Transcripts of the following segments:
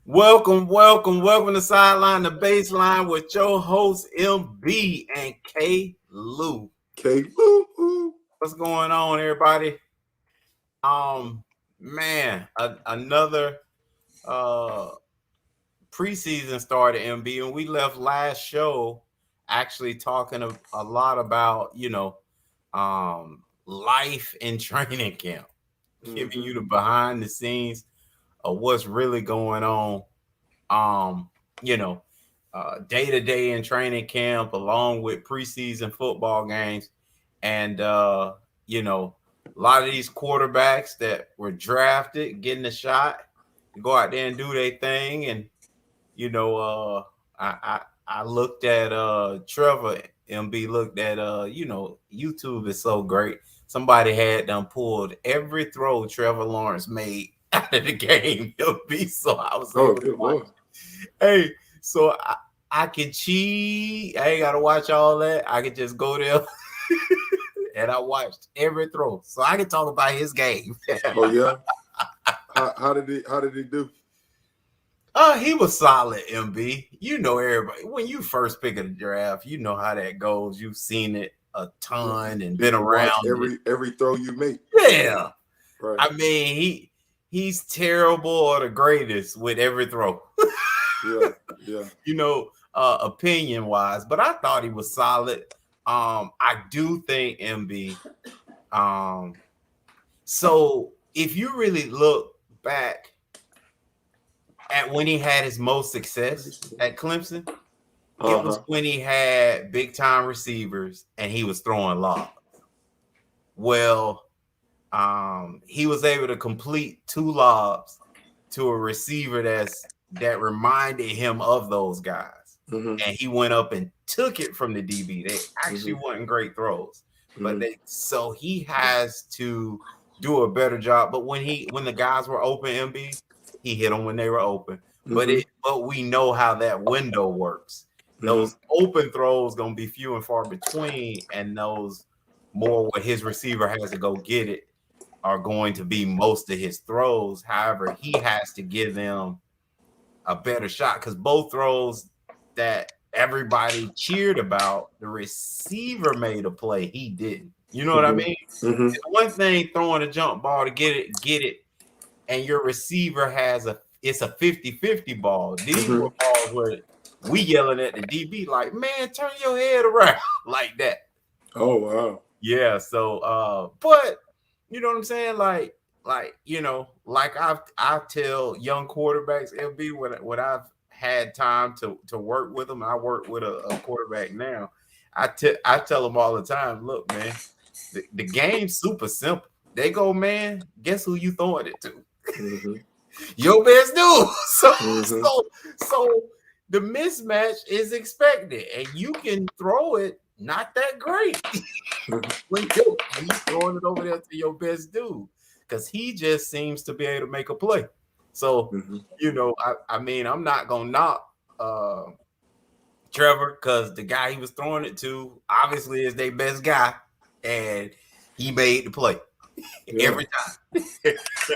Welcome to Sideline to Baseline with your host MB and K Lou. Okay. Woo. What's going on, everybody? Um, another uh preseason started, MB, and we left last show actually talking a lot about life in training camp, giving you the behind the scenes of what's really going on. Um, you know, Day to day in training camp, along with preseason football games, and you know, a lot of these quarterbacks that were drafted getting a shot to go out there and do their thing. And you know, I looked at Trevor. MB looked at YouTube is so great. Somebody had them pulled every throw Trevor Lawrence made out of the game. MB, so I was Oh, able to good watch. Lord. Hey, so I can cheat. I ain't gotta watch all that. I can just go there and I watched every throw, so I can talk about his game. Oh yeah. How did he do? He was solid, MB. You know everybody when you first pick a draft, you know how that goes. You've seen it a ton and been You watch around it. every throw you make. Yeah, Right. I mean he's terrible or the greatest with every throw. Yeah. Opinion wise, but I thought he was solid. I do think MB. So if you really look back at when he had his most success at Clemson, it was when he had big time receivers and he was throwing lobs. Well, he was able to complete two lobs to a receiver that reminded him of those guys. Mm-hmm. And he went up and took it from the DB. They actually weren't great throws, but so he has to do a better job. But when the guys were open, MB, he hit them when they were open. But we know how that window works. Those open throws gonna be few and far between, and those more where his receiver has to go get it are going to be most of his throws. However, he has to give them a better shot because both throws that everybody cheered about, the receiver made a play. He didn't. You know what I mean? It's one thing throwing a jump ball to get it, and your receiver it's a 50-50 ball. These were balls where we yelling at the DB like, man, turn your head around like that. Oh wow. Yeah. So but you know what I'm saying? Like I tell young quarterbacks, LB, when I've had time to work with them, I work with a quarterback now. I tell them all the time, look, man, the game's super simple. They go, man, guess who you throwing it to? Your best dude. So the mismatch is expected, and you can throw it not that great when you're throwing it over there to your best dude, because he just seems to be able to make a play. So I mean, I'm not gonna knock Trevor because the guy he was throwing it to obviously is their best guy, and he made the play every time.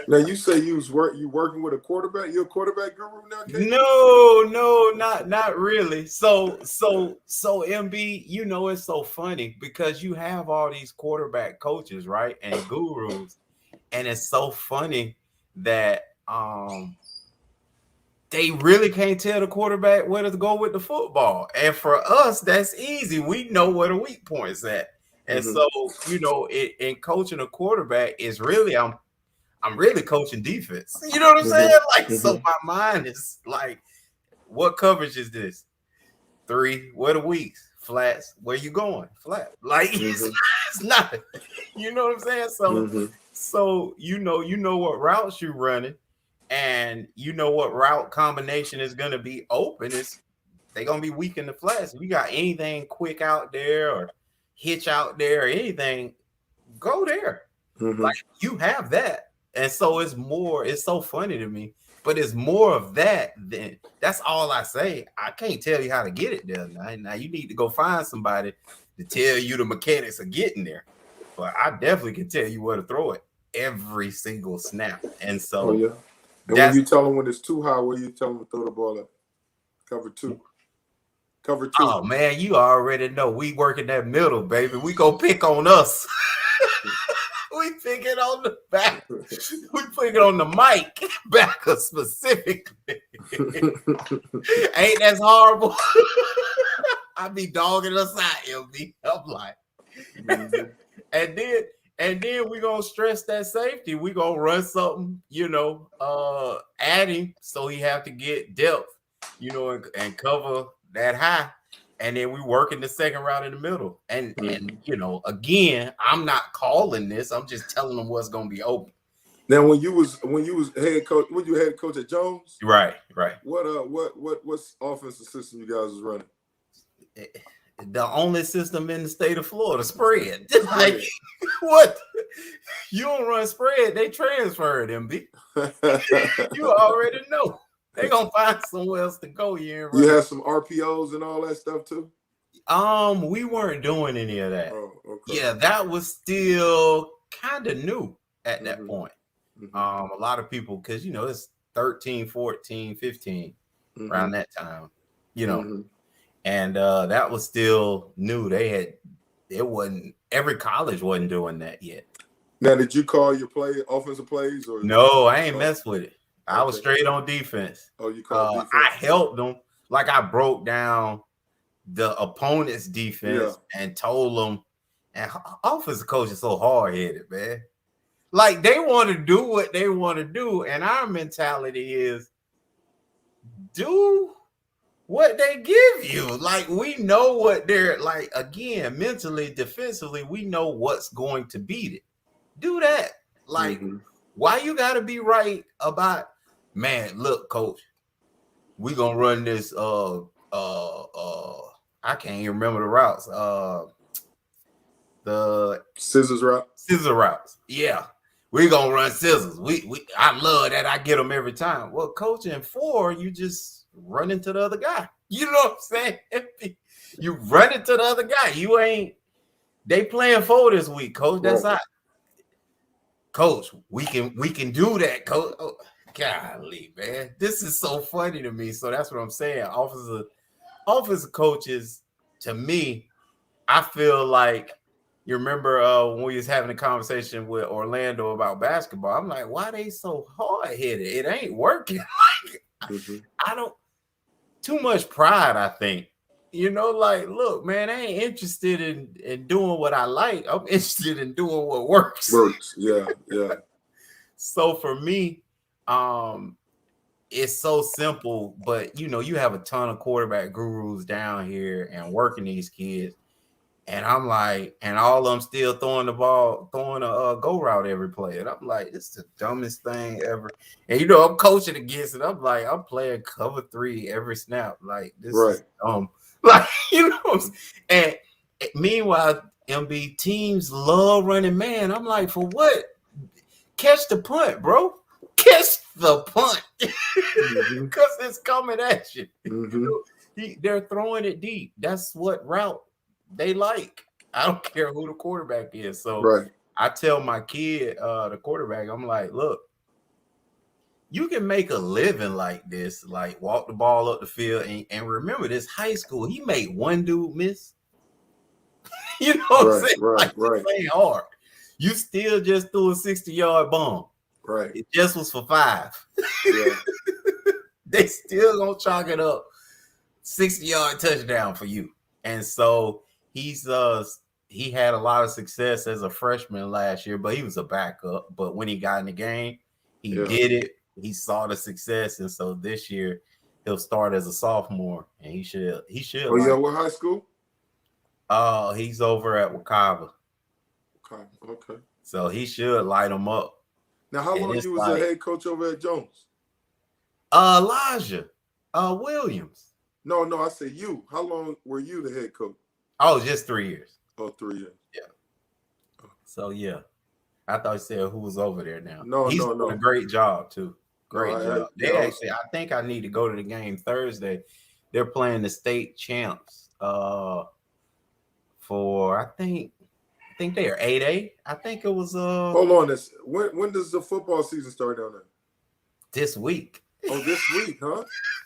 Now you say you working with a quarterback? You're a quarterback guru now, Kate? No, not really. So MB, it's so funny because you have all these quarterback coaches, right, and gurus, and it's so funny that they really can't tell the quarterback where to go with the football. And for us, that's easy. We know where the weak points at. And so, in coaching a quarterback is really I'm really coaching defense. You know what I'm saying? Like, so my mind is like, what coverage is this? 3, where the weeks? Flats, where you going? Flat. Like it's not. You know what I'm saying? So you know what routes you're running, and you know what route combination is gonna be open. They're gonna be weak in the flats. If you got anything quick out there or hitch out there or anything, go there. Like you have that. And so it's so funny to me, but it's more of that than that's all I say. I can't tell you how to get it there. Now you need to go find somebody to tell you the mechanics of getting there. But I definitely can tell you where to throw it every single snap. And so And when you tell them when it's too high, what do you tell them to throw the ball at? Cover two. Cover two. Oh man, you already know we work in that middle, baby. We go pick on us. We pick it on the back. We pick it on the mic backer specifically. Ain't that horrible? I be dogging us out, LB. I'm like, and then we gonna stress that safety. We gonna run something, at him so he have to get depth, and cover that high. And then we work in the second round in the middle. And again, I'm not calling this. I'm just telling them what's gonna be open. Now, when you was head coach, when you head coach at Jones, right. What's offensive system you guys was running? The only system in the state of Florida, spread. Like, what? You don't run spread, they transfer it, MB. You already know. They gonna find somewhere else to go. You had some RPOs and all that stuff too? We weren't doing any of that. Oh, okay. Yeah, that was still kind of new at that point. A lot of people, because it's 13, 14, 15 around that time, and that was still new. Every college wasn't doing that yet. Now, did you call your offensive plays or no? I ain't mess with it. I was straight on defense. Oh, you called defense? I helped them. Like, I broke down the opponent's defense and told them. And offensive coach is so hard-headed, man. Like, they want to do what they want to do, and our mentality is do what they give you. Like, we know what they're like. Again, mentally, defensively, we know what's going to beat it. Do that. Like, why you got to be right about? Man, look, coach, we gonna run this. I can't even remember the routes. The scissors route. Scissor routes. Yeah, we gonna run scissors. I love that. I get them every time. Well, coach, in 4, you just run into the other guy. You know what I'm saying? You run into the other guy. You ain't. They playing 4 this week, coach. That's not. Coach, we can do that, coach. Oh, golly, man, this is so funny to me. So that's what I'm saying. Offensive coaches, to me, I feel like, you remember when we was having a conversation with Orlando about basketball. I'm like, why they so hard-headed? It ain't working. I don't. Too much pride, I think. Like, look, man, I ain't interested in doing what I like. I'm interested in doing what works. Yeah. So for me, it's so simple, but you have a ton of quarterback gurus down here and working these kids. And I'm like, and all of them still throwing a go route every play. And I'm like, it's the dumbest thing ever. And I'm coaching against it. I'm like, I'm playing cover 3 every snap. Like, this is dumb. Like, and meanwhile, MB teams love running man. I'm like, for what? Catch the punt, bro. Catch the punt. Because it's coming at you. They're throwing it deep. That's what route they like. I don't care who the quarterback is. So I tell my kid, the quarterback, I'm like, look, you can make a living like this, like walk the ball up the field. And remember, this high school, he made one dude miss. You know what I'm saying? Right. Playing hard. You still just threw a 60-yard bomb. Right. It just was for 5. Yeah. They still gonna chalk it up 60-yard touchdown for you. And so he had a lot of success as a freshman last year, but he was a backup. But when he got in the game, he did it. He saw the success, and so this year he'll start as a sophomore, and he should. Oh, yeah, what high school? He's over at Wekiva. Okay. So he should light him up. Now, how long you was a head coach over at Jones? Elijah Williams. No, I said you. How long were you the head coach? Oh, just 3 years. Oh, 3 years. Yeah. So yeah. I thought you said who was over there now. He's doing a great job too. Great job. I think I need to go to the game Thursday. They're playing the state champs for I think they are 8A. I think it was Hold on, when does the football season start down there? this week. Oh, this week, huh?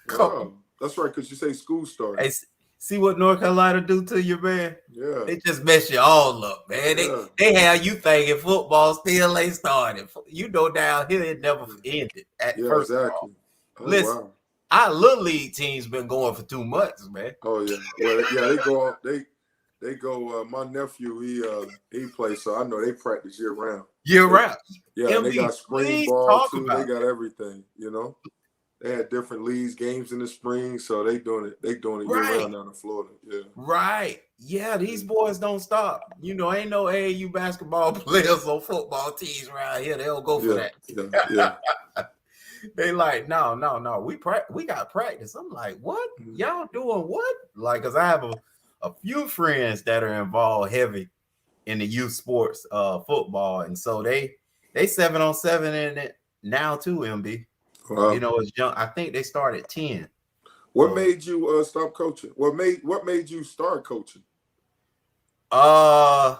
Come Wow. That's right, because you say school started. Hey, see what North Carolina do to you, man? Yeah. They just mess you all up, man. Yeah. They have you thinking football still ain't started. You know, down here it never ended. First exactly. of all. Oh, Listen, wow. our little league team's been going for 2 months, man. Oh yeah. Well, yeah, they go on. They go. My nephew, he plays, so I know they practice year round. Year round. Yeah, and they got spring ball too. They got everything. You know, they had different leagues, games in the spring, so they doing it. They doing it year round down in Florida. Yeah. Right. Yeah, these boys don't stop. You know, ain't no AAU basketball players or football teams around here. They'll go for that. Yeah. They like, no. We got practice. I'm like, what? Y'all doing what? Like, cause I have a few friends that are involved heavy in the youth sports, football, and so they 7-on-7 in it now too. MB, wow. You know, it's young. I think they start at 10. What made you stop coaching? What made you start coaching? Kind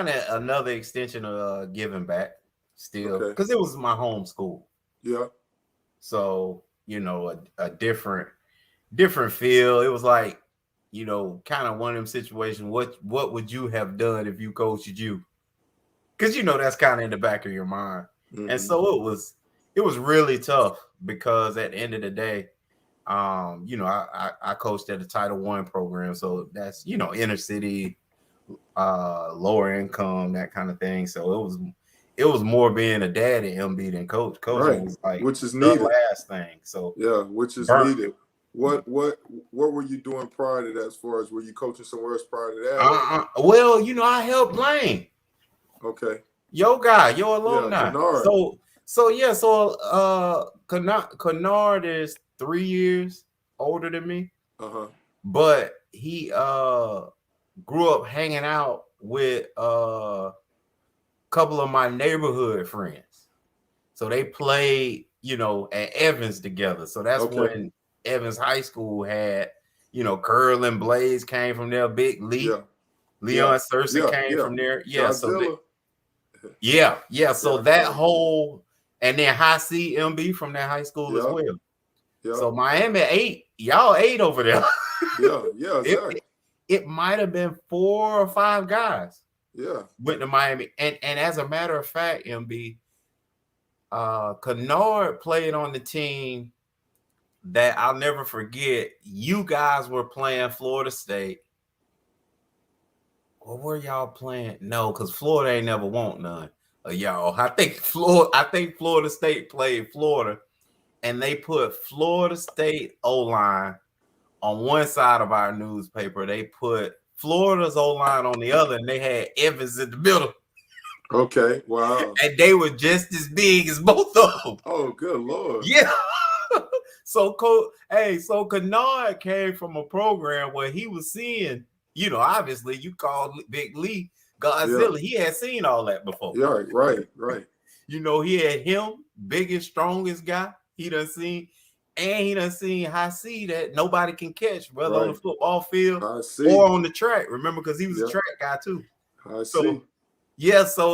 of another extension of giving back still, because it was my home school. Yeah. So, you know, a different feel. It was like, you know, kind of one of them situations. What would you have done if you coached you? Because, you know, that's kind of in the back of your mind. Mm-hmm. And so it was really tough, because at the end of the day, you know, I coached at a Title I program. So that's, you know, inner city, lower income, that kind of thing. So it was more being a dad at MB than coach. Coaching was like, which is needed. The last thing. So yeah, which is needed. What were you doing prior to that? As far as, were you coaching somewhere else prior to that? Well, you know, I helped Blaine. Okay. Your guy, your alumni. Yeah, Kennard is 3 years older than me. But he grew up hanging out with a couple of my neighborhood friends. So they played, you know, at Evans together. So that's when Evans High School had, you know, Curl and Blaze came from there, Big Lee. Yeah. Leon Searcy came from there. Yeah. Godzilla. So that whole, and then High C MB from that high school as well. Yeah. So Miami 8, y'all 8 over there. Yeah, exactly. It might have been 4 or 5 guys. Yeah. Went to Miami. And as a matter of fact, MB, Kennard played on the team that I'll never forget. You guys were playing Florida State. Or were y'all playing? No, because Florida ain't never want none of y'all. I think Florida State played Florida, and they put Florida State O-line on one side of our newspaper. They put Florida's O-line on the other, and they had Evans in the middle. Okay, wow. And they were just as big as both of them. Oh, good Lord. Yeah. So Kennard came from a program where he was seeing, you know, obviously you called Big Lee Godzilla. Yeah. He had seen all that before. Yeah, right. You know, he had him, biggest, strongest guy. He done seen High C that nobody can catch, whether on the football field or on the track. Remember, because he was a track guy too. So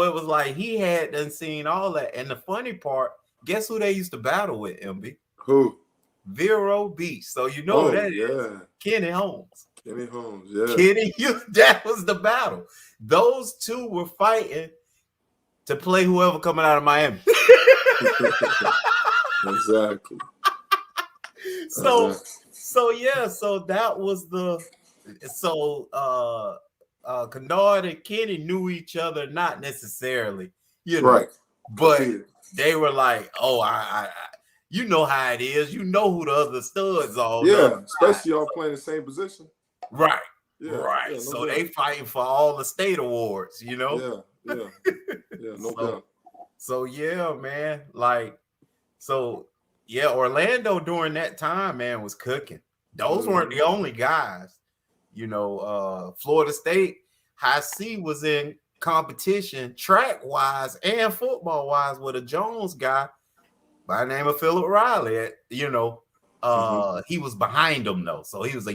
it was like he had done seen all that. And the funny part, guess who they used to battle with, MB? Who? Vero Beach. So you know is Kenny Holmes. Kenny Holmes, that was the battle. Those two were fighting to play whoever coming out of Miami. Exactly. So that was Kennard and Kenny knew each other, not necessarily, you know, but they were like, oh, I you know how it is. You know who the other studs are. Yeah, especially y'all playing the same position. Right. Yeah, right. Yeah, so they fighting for all the state awards, you know? Yeah, no doubt. So yeah, man. Orlando during that time, man, was cooking. Those weren't the only guys. You know, Florida State High C was in competition track-wise and football-wise with a Jones guy by the name of Philip Riley. You know, he was behind him though, so he was a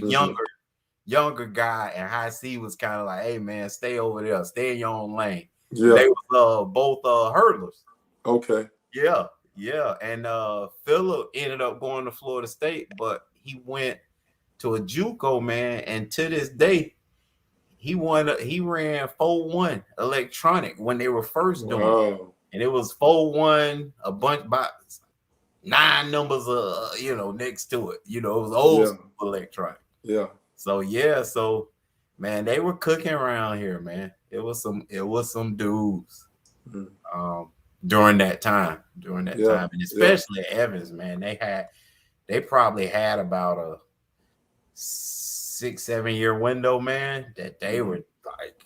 younger guy, and High C was kind of like, hey man, stay over there, stay in your own lane. Yeah. They was both hurdlers. Okay. Yeah. Yeah, and Phillip ended up going to Florida State, but he went to a JUCO, man, and to this day, he ran 4-1 electronic when they were first doing it. And it was 4-1, a bunch by 9 numbers next to it. It was old school electronic. Yeah. So man, they were cooking around here, man. It was some dudes during that time. And especially at Evans, man. They probably had about a 6-7 year window, man, that they were like,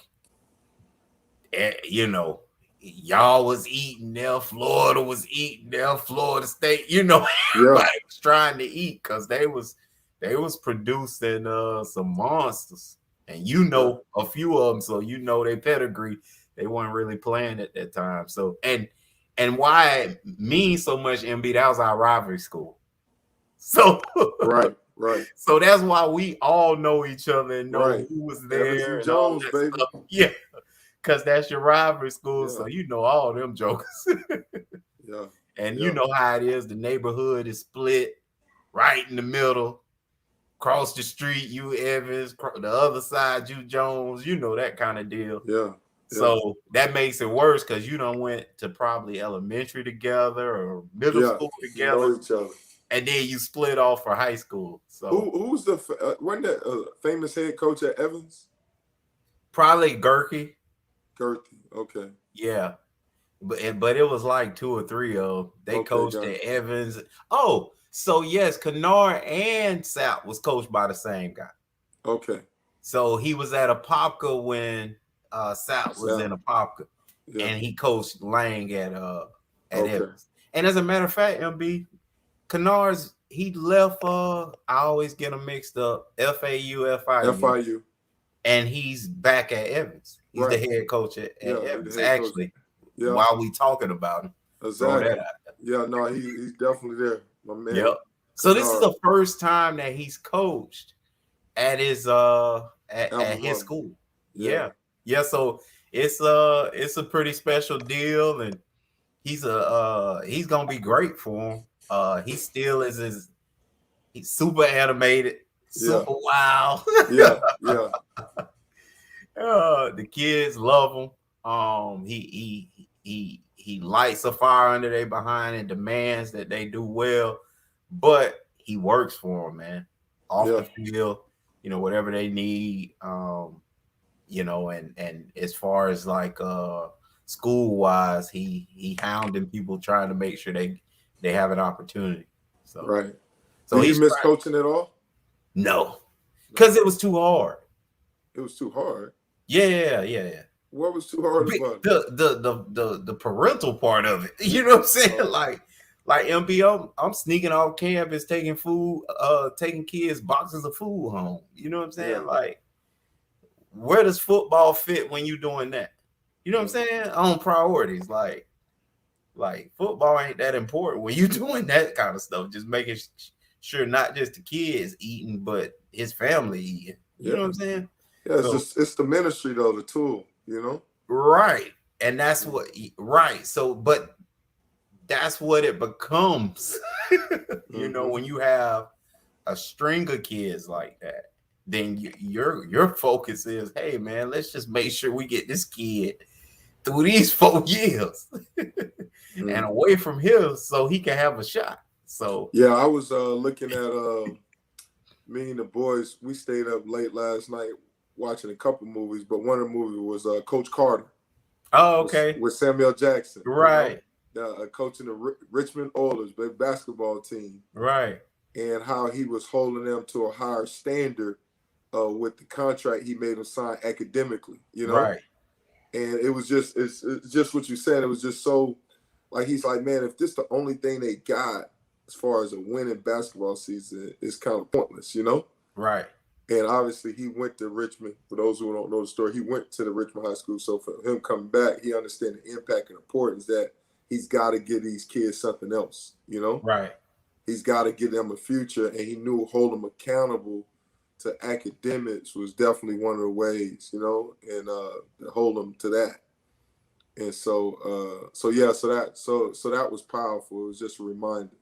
y'all was eating there, Florida was eating there, Florida State, everybody was trying to eat because they was producing some monsters, and a few of them, so their pedigree. They weren't really playing at that time. So and why it means so much, MB, that was our rivalry school. So right. So that's why we all know each other and know who was there. Evans and Jones, baby. Stuff. Yeah, because that's your rivalry school, so all them jokers. And you know how it is. The neighborhood is split right in the middle. Across the street, you Evans. The other side, you Jones. That kind of deal. Yeah. So that makes it worse because you done went to probably elementary together or middle school together. You know each other. And then you split off for high school. So who's wasn't that famous head coach at Evans? Probably Gerke. Okay. Yeah, but it was like 2 or 3 of they coached at Evans. Oh, so yes, Kennard and Sapp was coached by the same guy. Okay. So he was at Apopka when Sapp was in Apopka, and he coached Lang at Evans. And as a matter of fact, MB. Kennard's, he left, I always get them mixed up, FIU. And he's back at Evans. He's the head coach at Evans, actually, while we talking about him. Exactly. He's definitely there, my man. Yep. So this is the first time that he's coached at his at his school. Yeah. So it's a pretty special deal, and he's gonna be great for him. He still is he's super animated, super wild. The kids love him. He lights a fire under their behind and demands that they do well, but he works for them, man. Off the field, whatever they need, and as far as like school wise, he hounding people trying to make sure they have an opportunity. So So he miss coaching at all? No, because it was too hard. It was too hard. Yeah. What was too hard about it? The parental part of it. You know what I'm saying? Like MB, I'm sneaking off campus, taking kids boxes of food home. You know what I'm saying? Yeah. Like, where does football fit when you're doing that? You know what I'm saying? On priorities, like football ain't that important when you're doing that kind of stuff. Just making sure not just the kids eating, but his family eating. You know what I'm saying? Yeah, it's the ministry though, the tool. Right, and that's what So, but that's what it becomes. When you have a string of kids like that, then your focus is, hey man, let's just make sure we get this kid through these 4 years and away from here so he can have a shot. So I was looking at me and the boys, we stayed up late last night watching a couple movies, but one of the movies was Coach Carter. Oh, okay. With Samuel Jackson. Right. Coaching the Richmond Oilers, their basketball team. Right. And how he was holding them to a higher standard with the contract he made them sign academically, Right. And it was it's just what you said. It was just so, like, he's like, man, if this the only thing they got as far as a winning basketball season, it's kind of pointless, Right. And obviously he went to Richmond. For those who don't know the story, he went to the Richmond High School. So for him coming back, he understands the impact and importance that he's got to give these kids something else, Right. He's got to give them a future, and he knew hold them accountable to academics was definitely one of the ways, and to hold them to that. And so that was powerful. It was just a reminder.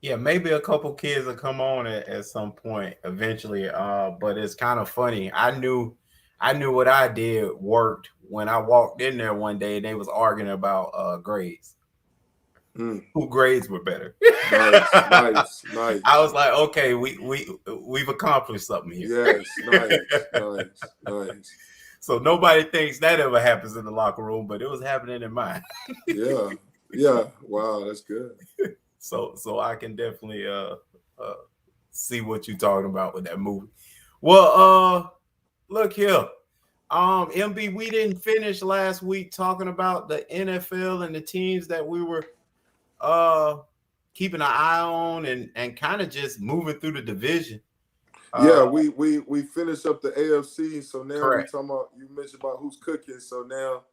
Yeah, maybe a couple kids will come on at some point eventually. But it's kind of funny. I knew what I did worked when I walked in there one day and they was arguing about grades. Who grades were better? Nice. I was like, okay, we've accomplished something here. Yes, nice. So nobody thinks that ever happens in the locker room, but it was happening in mine. Yeah. Wow, that's good. So I can definitely see what you're talking about with that movie. Well, look here. MB, we didn't finish last week talking about the NFL and the teams that we were keeping an eye on and kind of just moving through the division. Yeah, we finished up the AFC, so now correct. we talking about, you mentioned about who's cooking, so now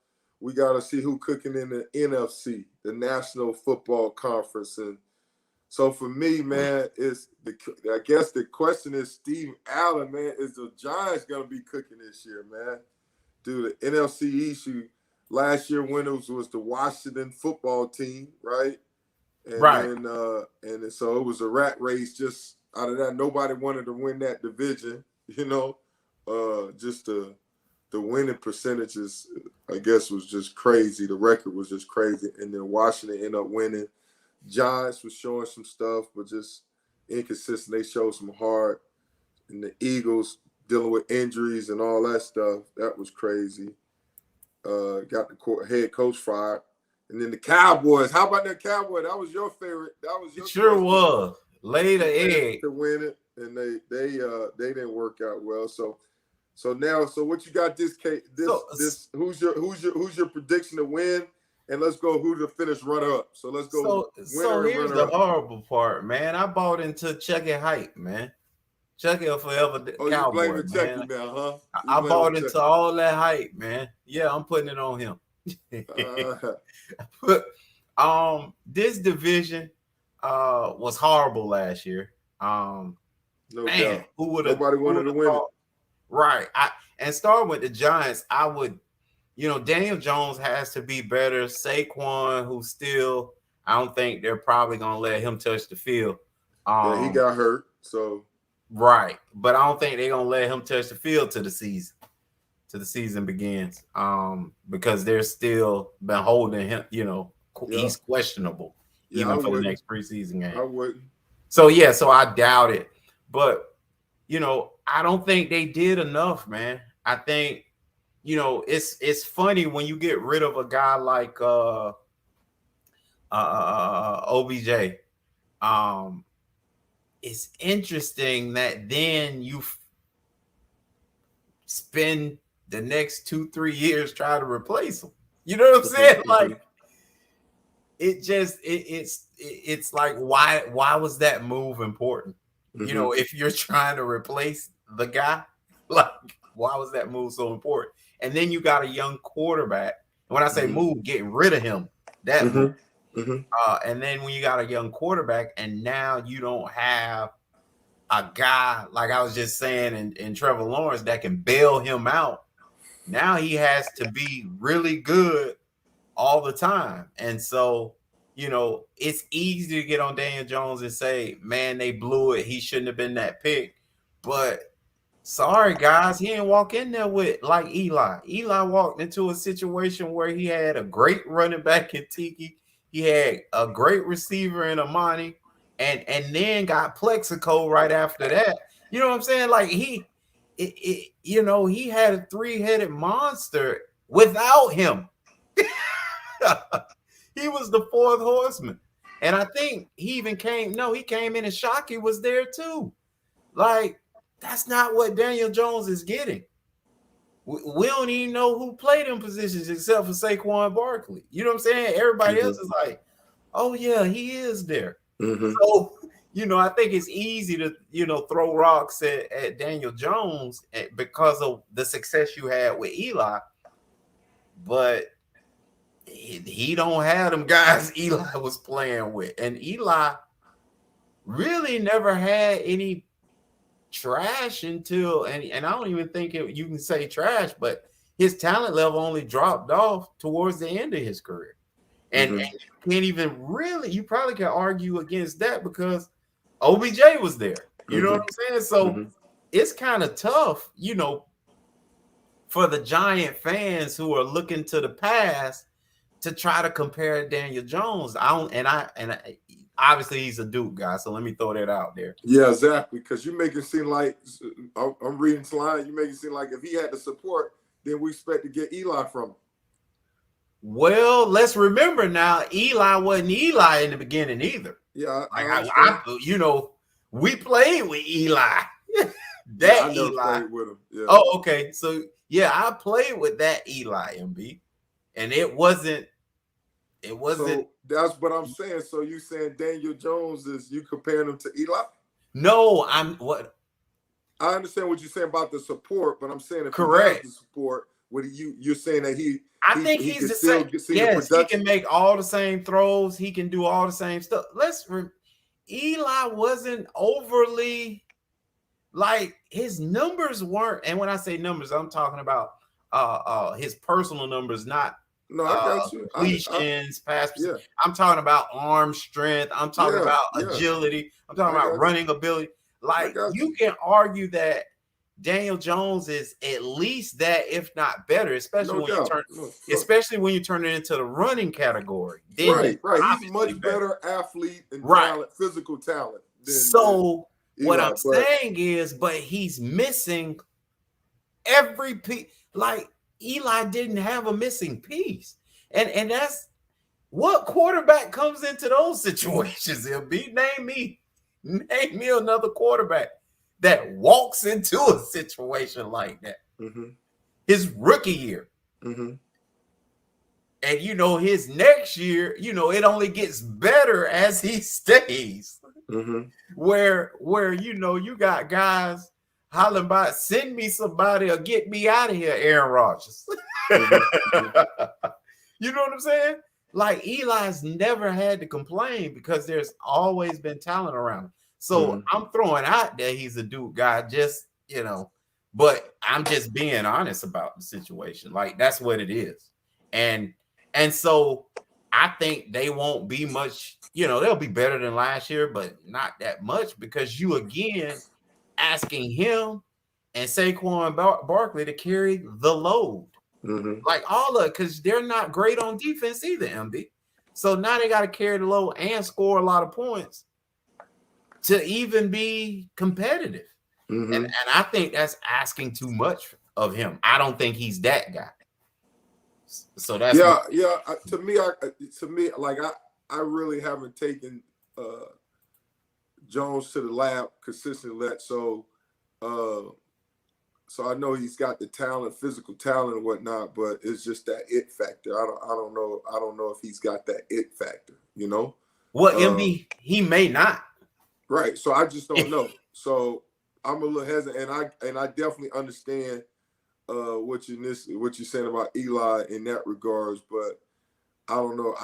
we got to see who cooking in the NFC, the National Football Conference. And so for me, man, I guess the question is Steve Allen, man, is the Giants going to be cooking this year, man? Dude, the NFC East, last year winners was the Washington football team, right? And right. And so it was a rat race. Just out of that, nobody wanted to win that division, just the winning percentages, I guess, was just crazy. The record was just crazy. And then Washington ended up winning. Giants was showing some stuff, but just inconsistent. They showed some heart. And the Eagles dealing with injuries and all that stuff. That was crazy. Got the head coach fired. And then the Cowboys. How about that Cowboy? That was your favorite. That was your sure was. Laid an egg to win it, and they didn't work out well. So what you got this who's your prediction to win? And let's go who to finish runner up. So let's go. So here's the horrible part, man. I bought into Chucky hype, man. Chucky will forever Cowboy, you blaming Chucky now, huh? I bought into all that hype, man. Yeah, I'm putting it on him. This division was horrible last year. No doubt. Who would have? Nobody wanted to win it. Right. And starting with the Giants, I would, Daniel Jones has to be better. Saquon, who still, I don't think they're probably gonna let him touch the field. Yeah, he got hurt, so right. But I don't think they're gonna let him touch the field till the season begins. Because they're still been holding him, he's questionable even for the next preseason game. I wouldn't. So I doubt it. But I don't think they did enough, man. I think, it's funny when you get rid of a guy like OBJ. It's interesting that then you spend the next 2-3 years trying to replace him. You know what I'm saying? Like it's like why was that move important? If you're trying to replace the guy, like why was that move so important? And then you got a young quarterback. And when I say move, getting rid of him, that move. And then when you got a young quarterback and now you don't have a guy, like I was just saying in Trevor Lawrence, that can bail him out. Now he has to be really good all the time. And so, it's easy to get on Daniel Jones and say, man, they blew it. He shouldn't have been that pick. But sorry, guys, he didn't walk in there with like Eli. Eli walked into a situation where he had a great running back in Tiki. He had a great receiver in Amani and then got Plexico right after that. You know what I'm saying? Like he had a 3-headed monster without him. He was the 4th horseman. And I think he came in and Shockey was there too. Like, that's not what Daniel Jones is getting. We don't even know who played in positions except for Saquon Barkley. You know what I'm saying? Everybody else is like, oh yeah, he is there. So, I think it's easy to, throw rocks at Daniel Jones because of the success you had with Eli. But he don't have them guys Eli was playing with. And Eli really never had any trash until, and I don't even think you can say trash, but his talent level only dropped off towards the end of his career. And you can't even really, you probably can argue against that because OBJ was there. You know what I'm saying? So it's kind of tough, you know, for the Giant fans who are looking to the past to try to compare Daniel Jones. Obviously he's a Duke guy, so let me throw that out there. Yeah, exactly. Because you make it seem like, I'm reading this line, you make it seem like if he had the support, then we expect to get Eli from him. Well, let's remember now, Eli wasn't Eli in the beginning either. Yeah, you know, we played with Eli. I never Eli played with him. Yeah. Oh, okay. So yeah, I played with that Eli, MB, and it wasn't. So that's what I'm saying. So you saying Daniel Jones is you comparing him to Eli? No, I'm what. I understand what you're saying about the support, but I'm saying if correct he has the support, what you're saying that I think he's the same. Yes, he can make all the same throws. He can do all the same stuff. Eli wasn't overly like his numbers weren't. And when I say numbers, I'm talking about his personal numbers, not I got you. Completions, pass. Yeah. I'm talking about arm strength. I'm talking about agility. I'm talking about running ability. Like you can argue that Daniel Jones is at least that, if not better, especially when you turn it into the running category. Then right. He's much better athlete and talent, physical talent. What I'm saying is, but he's missing every piece. Like Eli didn't have a missing piece, and that's what quarterback comes into those situations. Name me another quarterback that walks into a situation like that. His rookie year. And you know, his next year, you know, it only gets better as he stays. Where you know, you got guys hollering about send me somebody or get me out of here, Aaron Rodgers. You know what I'm saying? Like Eli's never had to complain because there's always been talent around him. So I'm throwing out that he's a Duke guy, just, you know, but I'm just being honest about the situation. Like that's what it is. And so I think they won't be much, you know, they'll be better than last year, but not that much because you again asking him and Saquon Barkley to carry the load. Like all of it, because they're not great on defense either, MB. So now they got to carry the load and score a lot of points to even be competitive. And I think that's asking too much of him. I don't think he's that guy. So that's to me, like I really haven't taken Jones to the lab consistently. So I know he's got the talent, physical talent and whatnot, but it's just that it factor. I don't know if he's got that it factor, you know? Well, MB, he may not. Right. So I just don't know. So I'm a little hesitant, and I definitely understand what you're saying about Eli in that regards, but I don't know.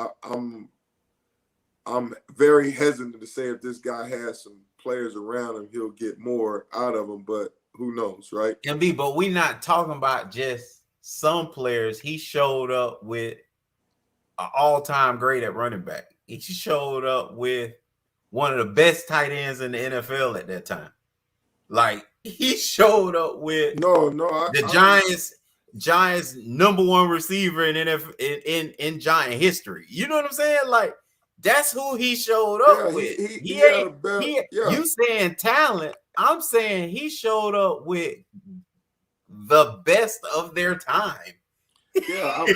I'm very hesitant to say if this guy has some players around him, he'll get more out of them, but who knows, right? MB, but we're not talking about just some players. He showed up with an all-time great at running back. He showed up with one of the best tight ends in the NFL at that time. Like he showed up with the Giants number one receiver in NFL in Giant history. You know what I'm saying? Like that's who he showed up with. You saying talent? I'm saying he showed up with the best of their time. Yeah,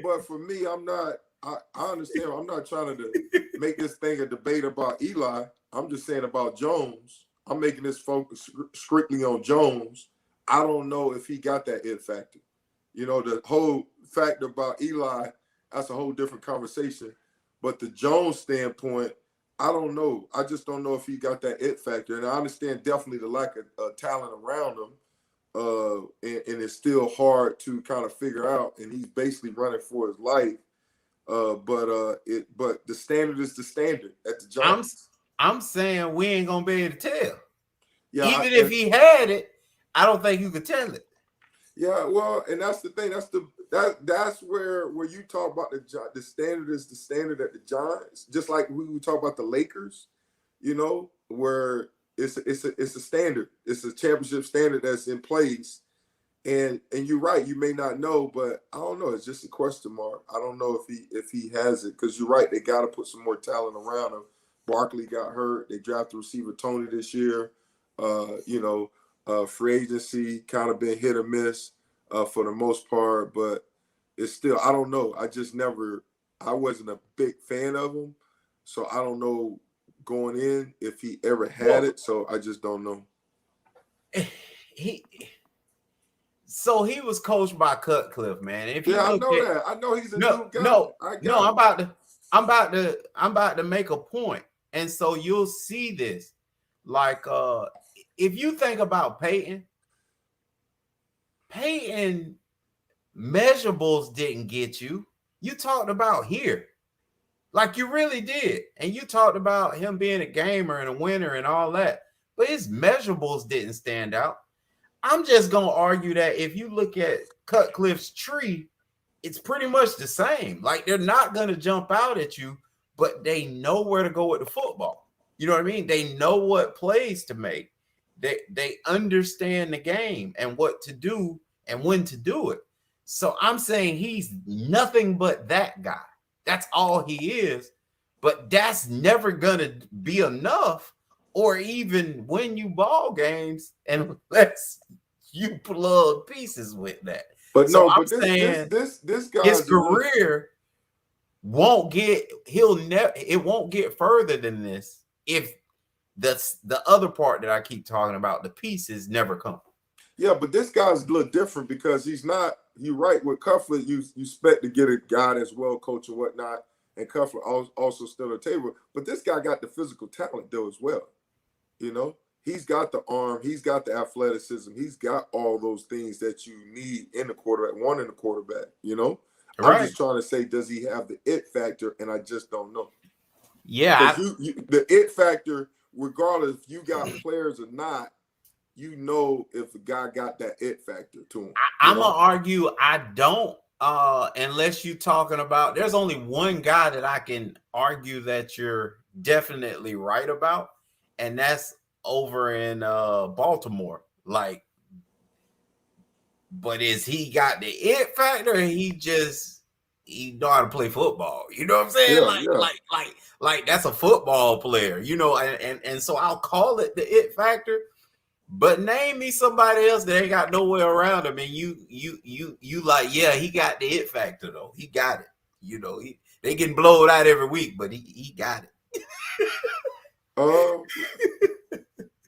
but for me, I'm not. I understand. I'm not trying to make this thing a debate about Eli. I'm just saying about Jones. I'm making this focus strictly on Jones. I don't know if he got that it factor. You know, the whole factor about Eli, that's a whole different conversation. But the Jones standpoint, I don't know. I just don't know if he got that it factor. And I understand definitely the lack of talent around him. And it's still hard to kind of figure out. And he's basically running for his life. But the standard is the standard at the Giants. I'm saying we ain't gonna be able to tell. Yeah, Even if he had it, I don't think you could tell it. Yeah, well, and that's the thing. That's where you talk about the standard is the standard at the Giants, just like we talk about the Lakers, where it's a standard, it's a championship standard that's in place. And you're right, you may not know, but I don't know. It's just a question mark. I don't know if he has it, because you're right. They got to put some more talent around him. Barkley got hurt. They drafted receiver Tony this year. Free agency kind of been hit or miss for the most part, but it's still, I don't know. I wasn't a big fan of him, so I don't know going in if he ever had it. So I just don't know. So he was coached by Cutcliffe, man. If you I know that. I know he's a new guy. I'm about to make a point, and so you'll see this. Like, if you think about Peyton measurables didn't get you. You talked about here, like you really did, and you talked about him being a gamer and a winner and all that, but his measurables didn't stand out. I'm just going to argue that if you look at Cutcliffe's tree, it's pretty much the same. Like, they're not going to jump out at you, but they know where to go with the football. You know what I mean? They know what plays to make. They understand the game and what to do and when to do it. So I'm saying he's nothing but that guy. That's all he is. But that's never going to be enough or even win you ball games unless you plug pieces with that. But so no, I'm saying this guy, his career won't get, it won't get further than this if the other part that I keep talking about, the pieces, never come. Yeah, but this guy's a little different because he's not. You're right. With Cuffley, you expect to get a guy that's well coached and whatnot, and Cuffley also still at the table. But this guy got the physical talent though as well. He's got the arm, he's got the athleticism, he's got all those things that you need in the quarterback, one in the quarterback. Right. I'm just trying to say, does he have the it factor? And I just don't know. Yeah, the it factor, regardless if you got players or not, if a guy got that it factor to him. I'm gonna argue I don't, unless you're talking about, there's only one guy that I can argue that you're definitely right about, and that's over in Baltimore. Like, but is he got the it factor? Or he know how to play football. You know what I'm saying? Yeah, like that's a football player. And so I'll call it the it factor. But name me somebody else that ain't got nowhere around him, and you like, yeah, he got the it factor though. He got it. They getting blown out every week, but he got it.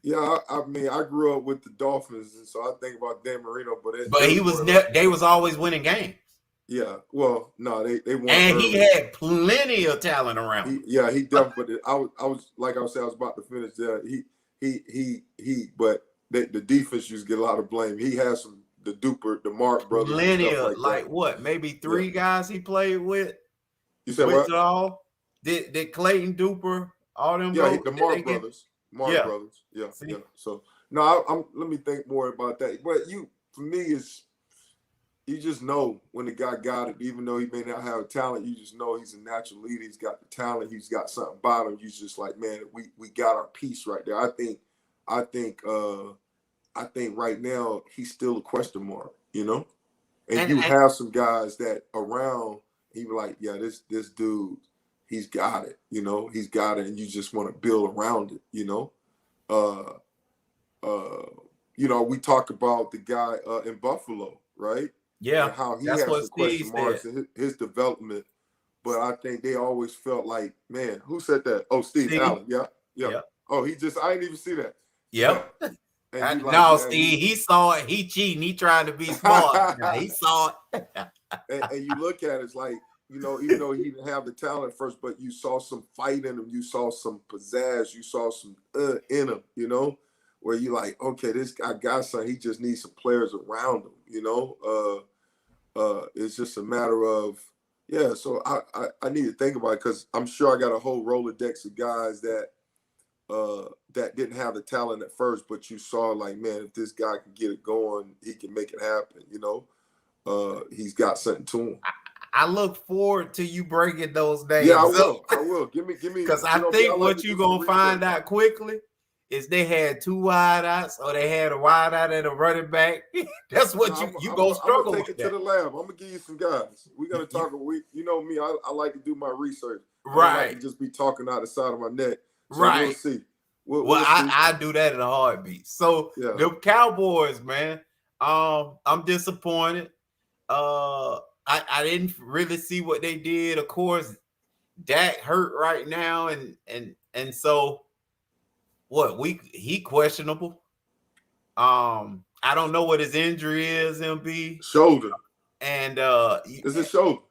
Yeah, I mean, I grew up with the Dolphins, and so I think about Dan Marino, but he was they was always winning games. Yeah, well, no, they won. And he had plenty of talent around him. He definitely. I was like I said, I was about to finish there. But the defense used to get a lot of blame. He has the Mark brothers. Plenty of like what? Maybe 3 guys he played with. You said what? All did Clayton Duper, all them? Yeah, the Mark brothers. Brothers. Yeah. Yeah. So no, let me think more about that. But for me, you just know when the guy got it, even though he may not have talent, you just know he's a natural leader. He's got the talent. He's got something about him. You just like, man, we got our piece right there. I think right now he's still a question mark, And you have some guys that around, he be like, yeah, this dude, he's got it, he's got it, and you just want to build around it, we talk about the guy in Buffalo, right? Yeah, and how he has some question marks in his development, but I think they always felt like, man, who said that? Oh, Steve Allen, yeah. Oh, I didn't even see that. Yep. No, Steve, he saw it. He cheating. He trying to be smart. He saw it. and you look at it, it's like, even though he didn't have the talent first, but you saw some fight in him. You saw some pizzazz. You saw some in him, where you like, okay, this guy got something. He just needs some players around him, it's just a matter of, so I need to think about it, because I'm sure I got a whole Rolodex of guys that that didn't have the talent at first, but you saw like, man, if this guy can get it going, he can make it happen. He's got something to him. I look forward to you breaking those names. Yeah, I will. Give me. Because I think what you're going to find out quickly is they had 2 wideouts or they had a wideout and a running back. That's what you going to struggle with. I'm going to take it to the lab. I'm going to give you some guys. We're going to talk. You know me, I like to do my research. Right. I like to just be talking out the side of my neck. So right. We'll see. We'll see. I do that in a heartbeat. So the Cowboys, man, I'm disappointed. I didn't really see what they did. Of course, Dak hurt right now, and so he questionable. I don't know what his injury is, MB. Shoulder. And is it shoulder?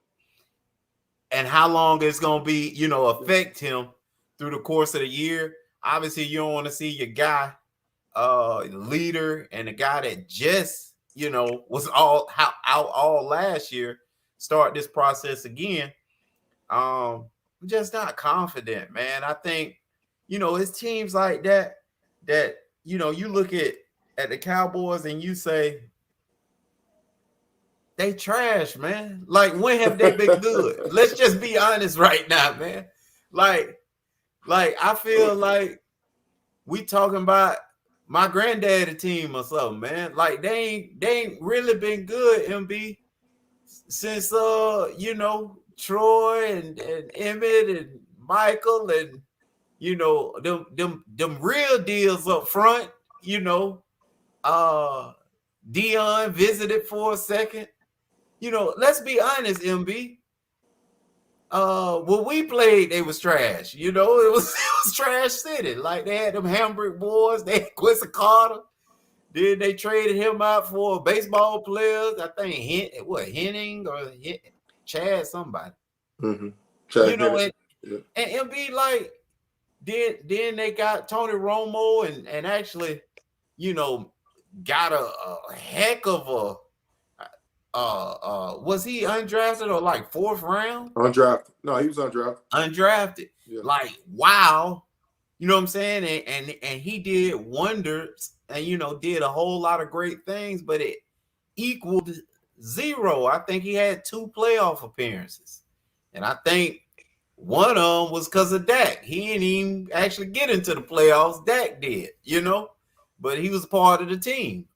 And how long it's gonna be, affect him through the course of the year. Obviously, you don't want to see your guy, leader, and the guy that just, was out all last year, start this process again. I'm just not confident, man. I think, it's teams like that, you look at the Cowboys and you say, they trash, man. Like, when have they been good? Let's just be honest right now, man. Like I feel like we talking about my granddaddy team or something, man. Like they ain't really been good, MB, since Troy and Emmett and Michael and them real deals up front. Dion visited for a second. Let's be honest, MB. When we played, they was trash. It was trash city. Like, they had them Hambrick boys. They had Quincy Carter. Then they traded him out for baseball players. I think Henning or Chad somebody. Mm-hmm. Chad and MB, like, then they got Tony Romo and actually, got a heck of a was he undrafted or like 4th round? Undrafted. No, he was undrafted. Undrafted. Yeah. Like, wow. You know what I'm saying? And he did wonders and did a whole lot of great things, but it equaled 0. I think he had 2 playoff appearances. And I think one of them was because of Dak. He didn't even actually get into the playoffs. Dak did, but he was part of the team.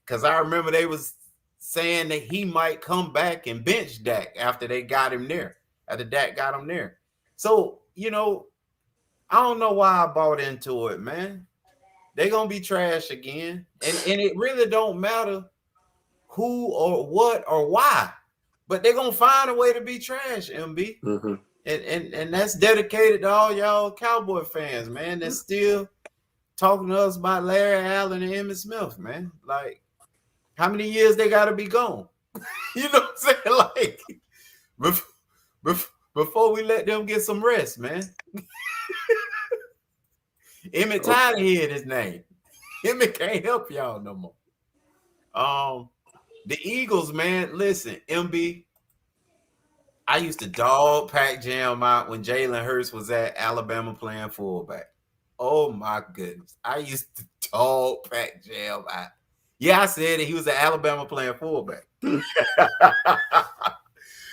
Because I remember they was saying that he might come back and bench Dak after they got him there, after Dak got him there. So, I don't know why I bought into it, man. They're going to be trash again. And it really don't matter who or what or why, but they're going to find a way to be trash, MB. Mm-hmm. And that's dedicated to all y'all Cowboy fans, man, that's still talking to us about Larry Allen and Emmitt Smith, man. Like, how many years they got to be gone? You know what I'm saying? Like, before we let them get some rest, man. Emmett tired of hearing his name. Emmett can't help y'all no more. The Eagles, man, listen, MB, I used to dog Pac Jam out when Jalen Hurts was at Alabama playing fullback. Oh, my goodness. I used to dog Pac Jam out. Yeah, I said that he was at Alabama playing fullback.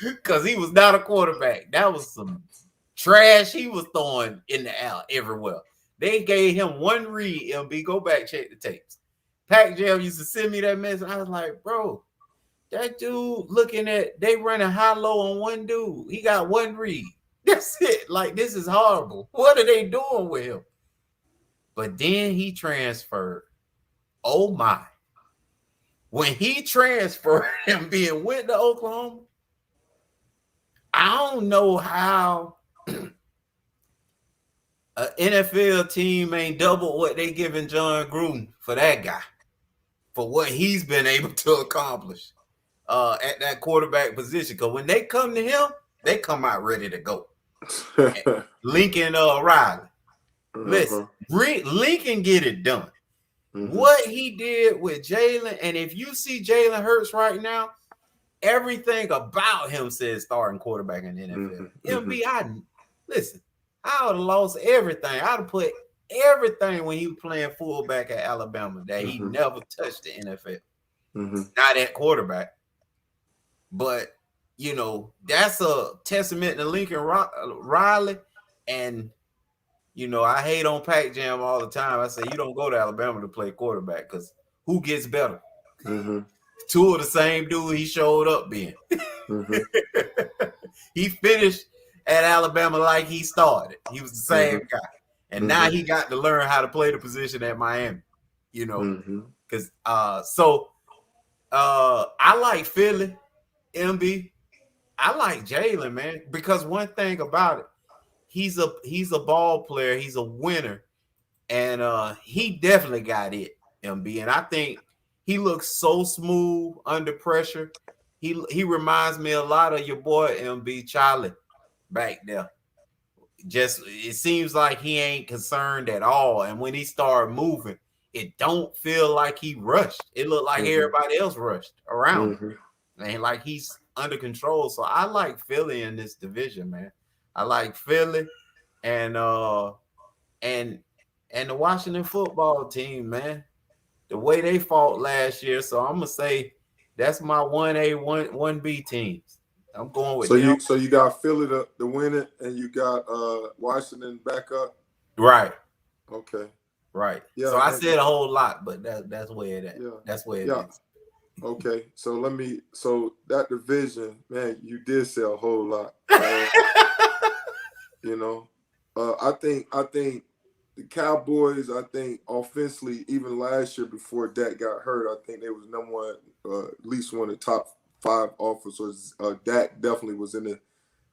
Because he was not a quarterback. That was some trash he was throwing in the air everywhere. They gave him one read, MB. Go back, check the tapes. Pac Jam used to send me that message. I was like, bro, that dude looking at, they running high-low on one dude. He got one read. That's it. Like, this is horrible. What are they doing with him? But then he transferred. Oh, my. When he transferred and went to Oklahoma, I don't know how an NFL team ain't double what they giving John Gruden for that guy, for what he's been able to accomplish at that quarterback position. Because when they come to him, they come out ready to go. Lincoln Riley. Listen, Lincoln get it done. Mm-hmm. What he did with Jalen, and if you see Jalen Hurts right now, everything about him says starting quarterback in the NFL. Mm-hmm. MB, listen, I would have lost everything. I'd have put everything when he was playing fullback at Alabama that he never touched the NFL. Not at quarterback. But, you know, that's a testament to Lincoln Riley. And, you know, I hate on Pac Jam all the time. I say, you don't go to Alabama to play quarterback because who gets better? Two of the same dude he showed up being. He finished at Alabama like he started. He was the same guy. And now he got to learn how to play the position at Miami, you know. Because I like Philly, MB. I like Jalen, man, because one thing about it, he's a ball player, he's a winner, and he definitely got it, MB. And I think he looks so smooth under pressure. He reminds me a lot of your boy MB Charlie back there. Just it seems like he ain't concerned at all. And when he started moving, it don't feel like he rushed. It looked like everybody else rushed around him. And like he's under control. So I like Philly in this division, man. I like Philly and the Washington football team, man. The way they fought last year. So I'm gonna say that's my 1A, 1B teams. I'm going with them. So you got Philly the winner, and you got Washington back up. Right. Okay. Right. Yeah. So I said a whole lot, but that's where it is. Yeah. That's where it is. Okay. So that division, man, you did say a whole lot. You know, I think the Cowboys, I think offensively, even last year before Dak got hurt, I think they was number one, at least one of the top 5 offenses. Dak definitely was in the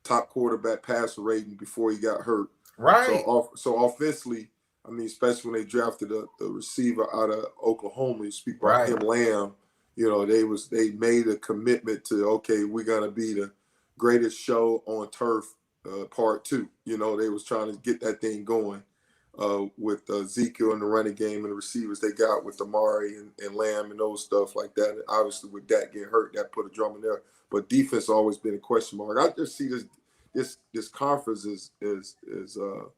top quarterback passer rating before he got hurt. Right. So offensively, I mean, especially when they drafted the receiver out of Oklahoma, you speak about him, Lamb. You know, they made a commitment to, okay, we're gonna be the greatest show on turf, part 2. You know, they was trying to get that thing going with Ezekiel and the running game and the receivers they got with Amari and Lamb and those stuff like that. And obviously, with that getting hurt, that put a drum in there. But defense always been a question mark. I just see this conference is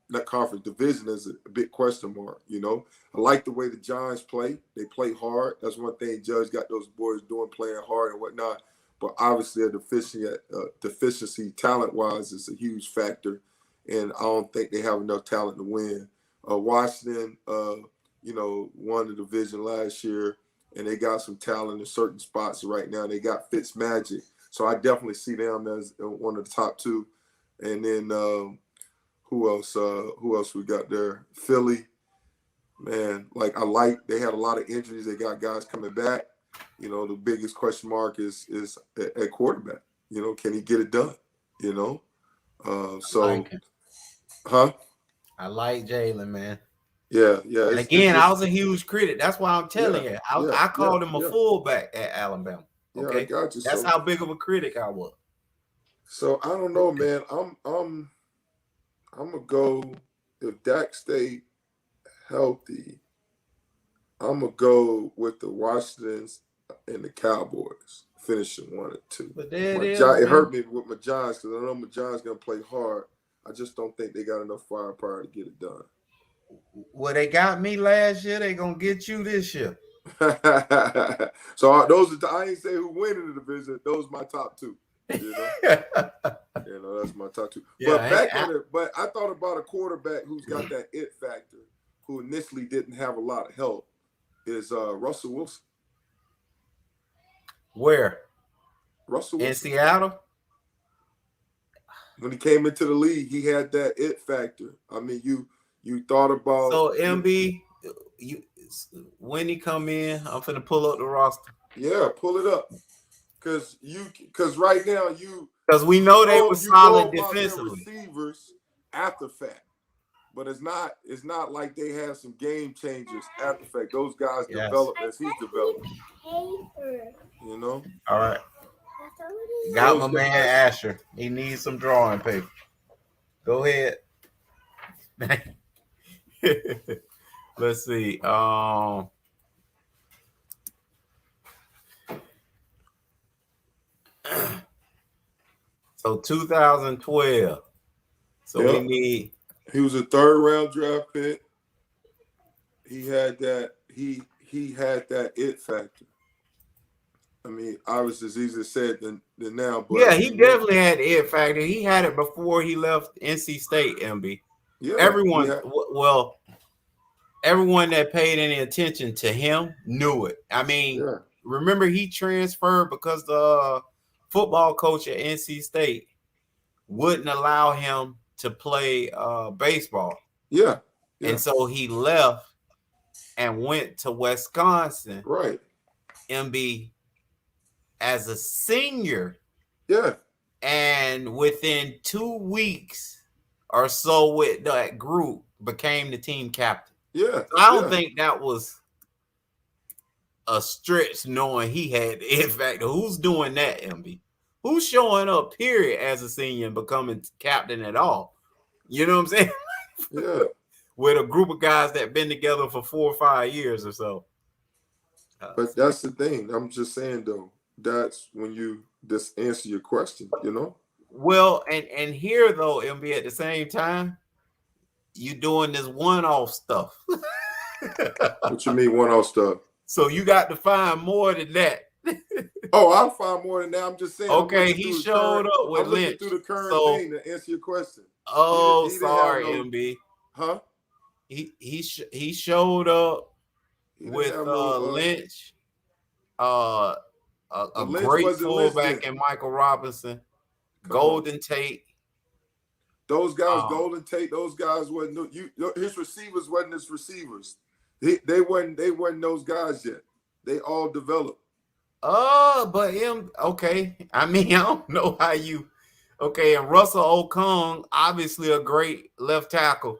not conference division is a big question mark. You know, I like the way the Giants play. They play hard. That's one thing Judge got those boys doing, playing hard and whatnot. But obviously, a deficiency talent-wise is a huge factor, and I don't think they have enough talent to win. Washington, you know, won the division last year, and they got some talent in certain spots right now. They got Fitzmagic, so I definitely see them as one of the top 2. And then who else? Who else we got there? Philly, man. They had a lot of injuries. They got guys coming back. You know, the biggest question mark is at quarterback. You know, can he get it done? You know, I like Jalen, man. Yeah. And again, I was a huge critic. That's why I'm telling you. I called him a fullback at Alabama. Okay, I got you. That's how big of a critic I was. So I don't know, man. I'm gonna go if Dak stay healthy. I'm gonna go with the Washingtons and the Cowboys finishing 1 and 2. But it hurt me with my Giants because I know my Giants gonna play hard. I just don't think they got enough firepower to get it done. Well, they got me last year. They gonna get you this year. So I ain't say who win in the division. Those are my top 2. You know, that's my top 2. Yeah, but I thought about a quarterback who's got that it factor, who initially didn't have a lot of help, is Russell Wilson. Where? Russell Wilson. In Seattle? When he came into the league, he had that it factor. I mean, you thought about. So MB, when he come in, I'm finna pull up the roster. Yeah, pull it up, because right now because we know they were solid defensively. Receivers after fact, but it's not like they have some game changers after fact. Those guys develop as he's developed. You know. All right. Got my man Asher. He needs some drawing paper. Go ahead. Let's see. So 2012. So we need He was a 3rd-round draft pick. He had that. He had that it factor. I mean, obviously it's easier said than now, but yeah, he definitely had the it factor. He had it before he left NC State. MB. Yeah, Everyone, well, everyone that paid any attention to him knew it. I mean, remember he transferred because the football coach at NC State wouldn't allow him to play baseball. Yeah. And so he left and went to Wisconsin. Right. MB as a senior. Yeah. And within 2 weeks or so with that group became the team captain. Yeah. So I don't think that was a stretch knowing he had the it factor. Who's doing that, MB? Who's showing up, period, as a senior and becoming captain at all? You know what I'm saying? Yeah. With a group of guys that been together for 4 or 5 years or so. But that's the thing. I'm just saying, though, that's when you just answer your question, you know? Well, and here, though, MB, at the same time, you doing this one-off stuff. What you mean one-off stuff? So you got to find more than that. Oh, I'll find more than that. I'm just saying. Okay, he showed up with Lynch. Through the current thing to answer your question. Oh, sorry, MB. Huh? He showed up with Lynch, a great fullback in Michael Robinson, Golden Tate. Those guys, Golden Tate, those guys wasn't his receivers wasn't his receivers. They weren't those guys yet. They all developed. But him, okay. I mean, I don't know how you okay, and Russell Okung, obviously a great left tackle.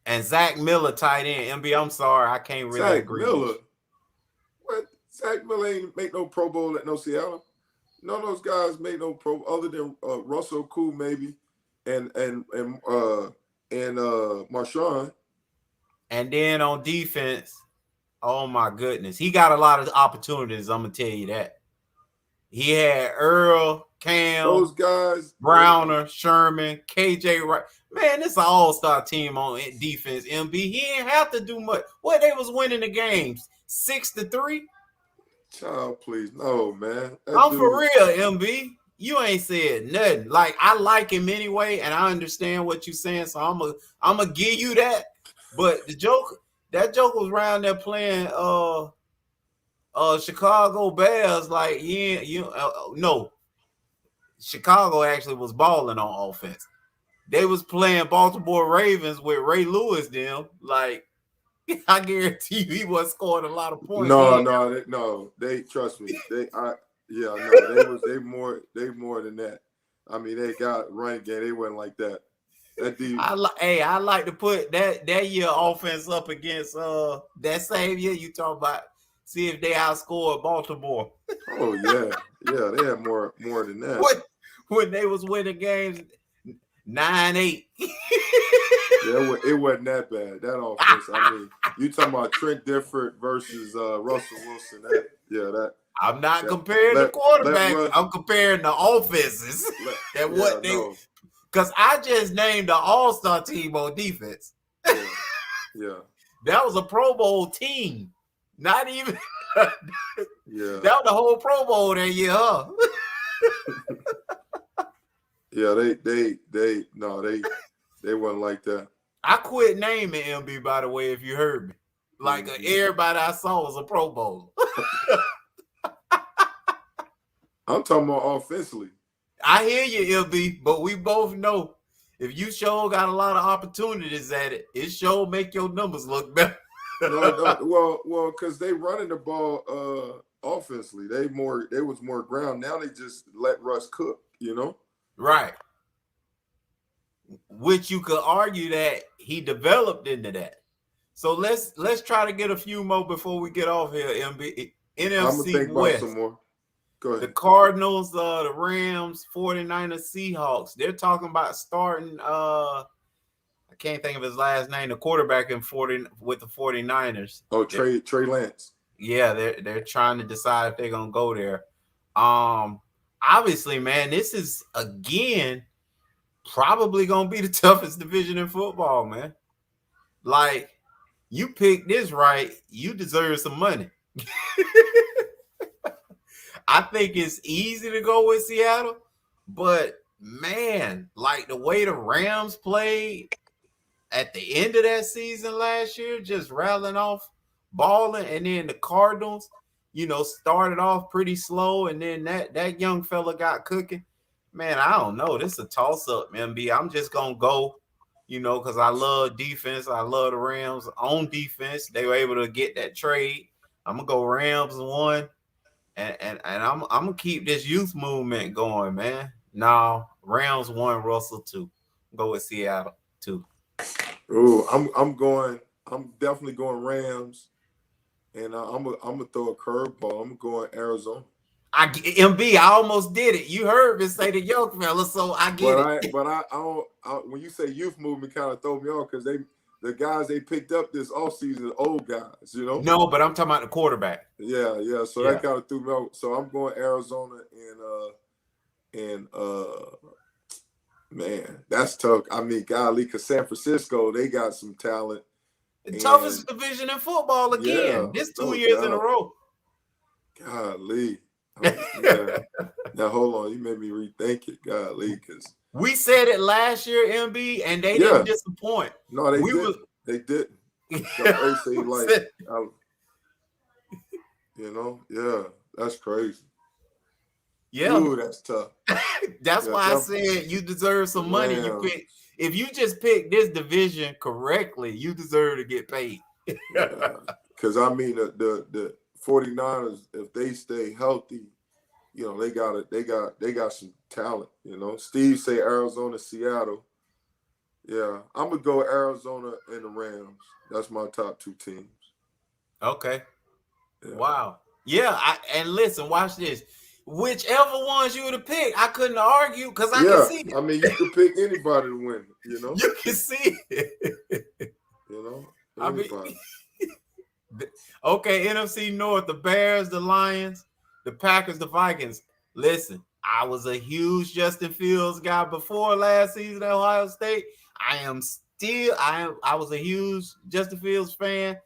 And Zach Miller tight end. MB, I'm sorry, I can't really agree. Zach Miller. What? Zach Miller ain't make no Pro Bowl at no Seattle. None of those guys made no Pro other than Russell Okung maybe, and Marshawn. And then on defense, oh my goodness, he got a lot of opportunities. I'm gonna tell you that. He had Earl, Cam, those guys, Browner, Sherman, KJ Wright. Man, this is an all-star team on defense, MB. He didn't have to do much. What, they was winning the games 6-3? Child, please. No, man. I'm for real, MB. You ain't said nothing. Like, I like him anyway, and I understand what you're saying, so I'm gonna give you that. But that joke was around there playing Chicago Bears, like no. Chicago actually was balling on offense. They was playing Baltimore Ravens with Ray Lewis. Them like, I guarantee you, he was scoring a lot of points. No. They trust me. They more than that. I mean, they got running game. They wasn't like that. That dude. I like to put that year offense up against that same year you talk about. See if they outscored Baltimore. Oh yeah, they had more than that. When they was winning games 9-8. Yeah, it wasn't that bad. That offense. I mean, you talking about Trent Difford versus Russell Wilson? I'm not comparing the quarterback. I'm comparing the offenses. Because I just named the all-star team on defense. Yeah. That was a Pro Bowl team. Not even. Yeah. That was the whole Pro Bowl that year, huh? Yeah, they wasn't like that. I quit naming MB, by the way, if you heard me. Like everybody I saw was a Pro Bowl. I'm talking about offensively. I hear you, MB, but we both know if you sure got a lot of opportunities at it, it sure make your numbers look better. No, well, because they running the ball offensively. They was more ground. Now they just let Russ cook, you know? Right. Which you could argue that he developed into that. So let's try to get a few more before we get off here, MB. NFC I'm gonna think West. about some more. Go ahead. The Cardinals, the Rams, 49ers, Seahawks. They're talking about starting I can't think of his last name, the quarterback with the 49ers. Oh, Trey Lance. Yeah, they're trying to decide if they're gonna go there. I obviously, man, this is again probably gonna be the toughest division in football, man. Like, you picked this right, you deserve some money. I think it's easy to go with Seattle, but man, like the way the Rams played at the end of that season last year, just rattling off, balling, and then the Cardinals, started off pretty slow, and then that young fella got cooking. Man, I don't know. This is a toss-up, MB. I'm just gonna go, because I love defense. I love the Rams on defense. They were able to get that trade. I'm gonna go Rams 1. And I'm gonna keep this youth movement going, man. No, Rams 1, Russell 2. Go with Seattle 2. Oh, I'm definitely going Rams, and I'm gonna throw a curveball. I'm going Arizona. MB, I almost did it. You heard me say the young fella, so I get it. But I don't. When you say youth movement, kind of throw me off because the guys they picked up this offseason are old guys, No, but I'm talking about the quarterback. Yeah. So that kind of threw me off. So I'm going Arizona and man, that's tough. I mean, golly, because San Francisco, they got some talent. The toughest division in football again. Yeah, this 2 years in a row. Golly. Yeah. Now hold on, you made me rethink it, golly, because we said it last year, MB, and they didn't disappoint. No, they didn't. They didn't. That's crazy. Yeah, ooh, that's tough. That's why I said you deserve some money. If you just pick this division correctly, you deserve to get paid. Because I mean, the 49ers, if they stay healthy, they got some talent. Steve say Arizona, Seattle. Yeah, I'm gonna go Arizona and the Rams. That's my top 2 teams. Okay. Yeah. Wow. Yeah. And listen, watch this. Whichever ones you would have picked, I couldn't argue because I can see it. I mean, you could pick anybody to win. You can see it. I mean. Okay, NFC North, the Bears, the Lions, the Packers, the Vikings. Listen, I was a huge Justin Fields guy before last season at Ohio State. I was a huge Justin Fields fan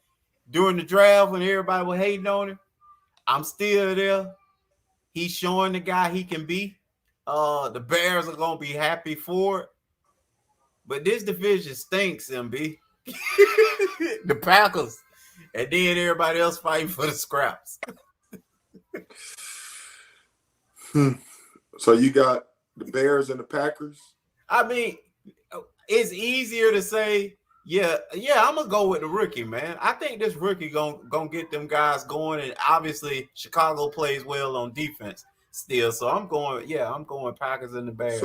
during the draft when everybody was hating on him. I'm still there. He's showing the guy he can be. The Bears are going to be happy for it. But this division stinks, MB. The Packers. And then everybody else fighting for the scraps. So you got the Bears and the Packers? I mean, it's easier to say, yeah, I'm going to go with the rookie, man. I think this rookie gonna get them guys going. And obviously, Chicago plays well on defense still. So I'm going Packers and the Bears.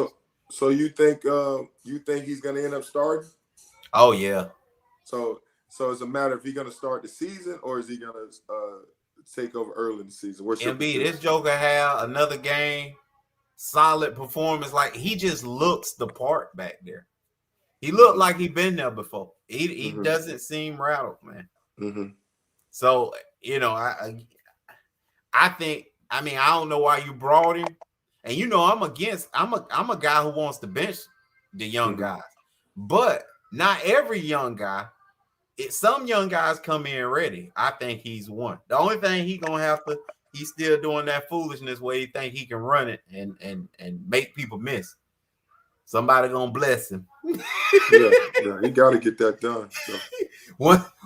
So you think he's going to end up starting? Oh, yeah. So it's a matter if he's going to start the season or is he going to take over early in the season? MB, this Joker have another game, solid performance. Like, he just looks the part back there. He looked like he been there before. He doesn't seem rattled, man. Mm-hmm. So, I think, I don't know why you brought him. And I'm a guy who wants to bench the young guys. But not every young guy. Some young guys come in ready. I think he's one. The only thing he's still doing that foolishness where he think he can run it and make people miss. Somebody gonna bless him. yeah, he got to get that done. So.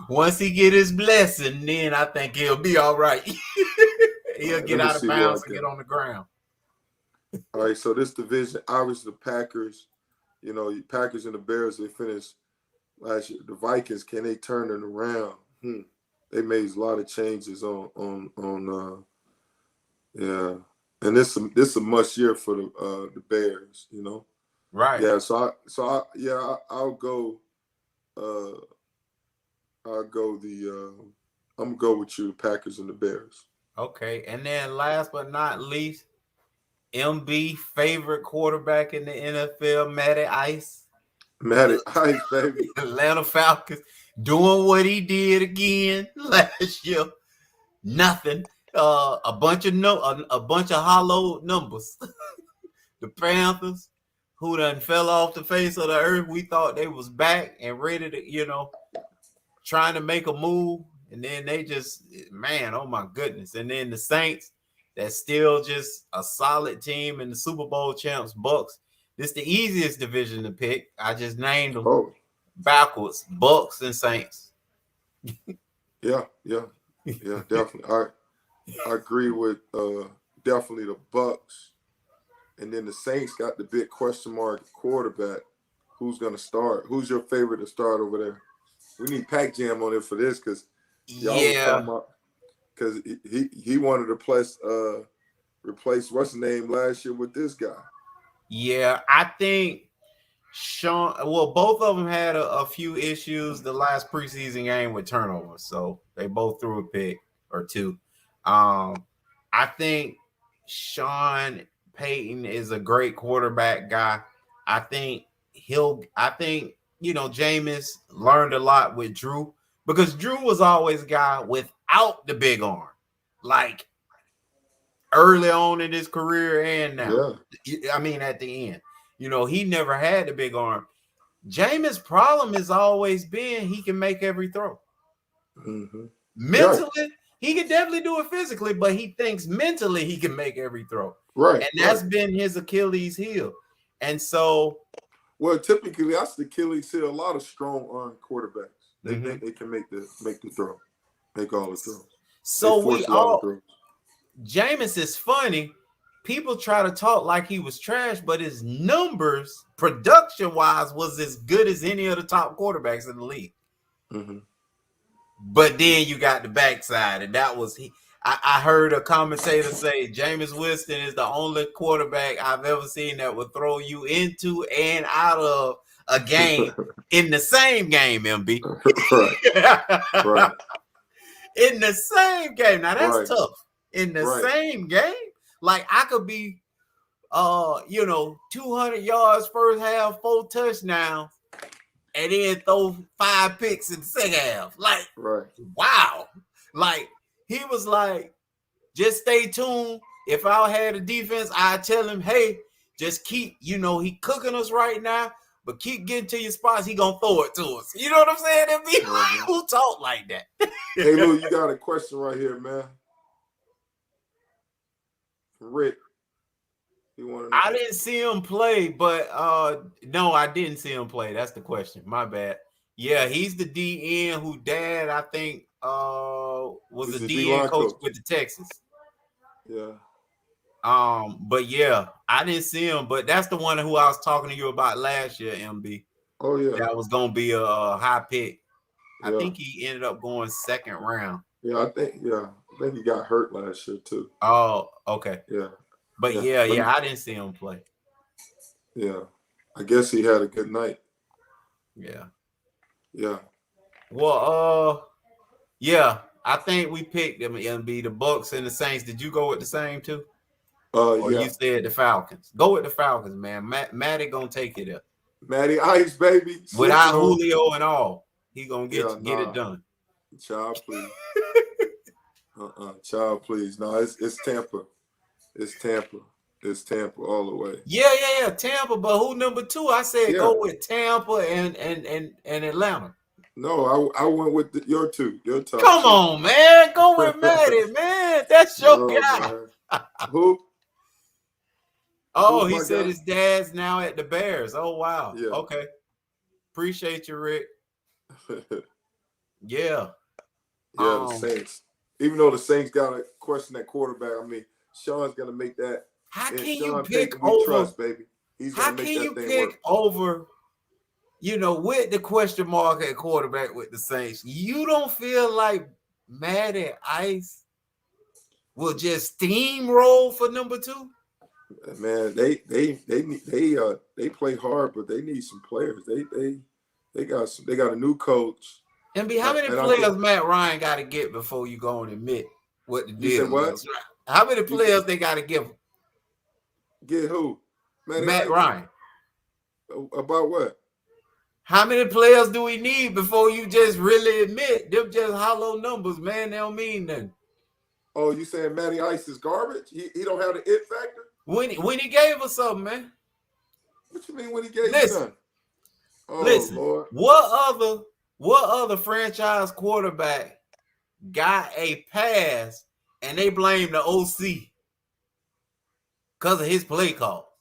Once he get his blessing, then I think he'll be all right. He'll get out of bounds and get on the ground. All right, so this division, obviously the Packers, Packers and the Bears, they finished last year. The Vikings, can they turn it around? They made a lot of changes on and this is a must year for the Bears, Right. Yeah. I'll go. I'm gonna go with you, the Packers and the Bears. Okay, and then last but not least, MB favorite quarterback in the NFL, Matty Ice. Matty Ice, baby. Atlanta Falcons doing what he did again last year. Nothing. a bunch of hollow numbers. The Panthers, who done fell off the face of the earth. We thought they was back and ready to, trying to make a move. And then they just, man, oh my goodness. And then the Saints, that's still just a solid team, and the Super Bowl champs, Bucks. This is the easiest division to pick. I just named them backwards, Bucks and Saints. Yeah, definitely. I agree with definitely the Bucks. And then the Saints got the big question mark quarterback. Who's going to start? Who's your favorite to start over there? We need Pac Jam on it for this because y'all was talking about, because he wanted to replace what's his name last year with this guy. Yeah, I think both of them had a few issues the last preseason game with turnovers, so they both threw a pick or two. I think Sean Payton is a great quarterback guy. I think Jameis learned a lot with Drew, because Drew was always a guy without the big arm, like early on in his career and now. Yeah. I mean, at the end, he never had the big arm. Jameis' problem has always been he can make every throw. Mm-hmm. Mentally, he can definitely do it physically, but he thinks mentally he can make every throw. Right. And that's been his Achilles heel. And so, well, typically that's the Achilles heel. A lot of strong arm quarterbacks, they think they can make the throw, make all the throws. So Jameis is funny. People try to talk like he was trash, but his numbers, production-wise, was as good as any of the top quarterbacks in the league. Mm-hmm. But then you got the backside, and that was I heard a commentator say Jameis Winston is the only quarterback I've ever seen that would throw you into and out of a game in the same game, MB. Right. In the same game. Now that's tough. In the same game, like I could be 200 yards first half, 4 touchdowns, and then throw 5 picks in the second half. Like, wow. Like, he was like, just stay tuned. If I had a defense, I'd tell him, hey, just keep, he cooking us right now, but keep getting to your spots. He gonna throw it to us. You know what I'm saying? Who talk like that? Hey, Lou, you got a question right here, man. Rick. I didn't see him play, but no, I didn't see him play. That's the question. My bad. Yeah, he's the DN who dad, I think, was a DN coach with the Texans. Yeah. But yeah, I didn't see him, but that's the one who I was talking to you about last year, MB. Oh yeah. That was gonna be a high pick. I think he ended up going second round. Yeah, I think he got hurt last year too. Oh, okay. Yeah. But yeah, I didn't see him play. Yeah. I guess he had a good night. Yeah. Yeah. Well, yeah, I think we picked them, MB, the Bucks and the Saints. Did you go with the same too? Or you said the Falcons? Go with the Falcons, man. Matty gonna take it up. Matty Ice, baby. Without Julio and all, he gonna get it done. Child, please. Child, please. No, it's Tampa. It's Tampa. It's Tampa all the way. Yeah. Tampa, but who number 2? I said go with Tampa and Atlanta. No, I went with your two. Your top. Come on, man. Go with Matty, man. That's your guy. Who? Oh, he said his dad's now at the Bears. Oh, wow. Yeah. Okay. Appreciate you, Rick. Yeah. The Saints. Even though the Saints got to question that quarterback, I mean, Sean's going to make that. How can you pick over? Trust, baby. How can you pick over, with the question mark at quarterback with the Saints? You don't feel like Matty Ice will just steamroll for number 2? Man, they play hard, but they need some players. They got a new coach. MB, how many players Matt Ryan got to get before you go and admit what the deal is? How many players they got to give him? Get who? Matt Ryan. About what? How many players do we need before you just really admit them just hollow numbers, man? They don't mean nothing. Oh, you saying Matty Ice is garbage? He don't have the it factor? When he gave us something, man. What you mean when he gave you something? Oh, Listen, Lord. What other franchise quarterback got a pass and they blame the OC because of his play call?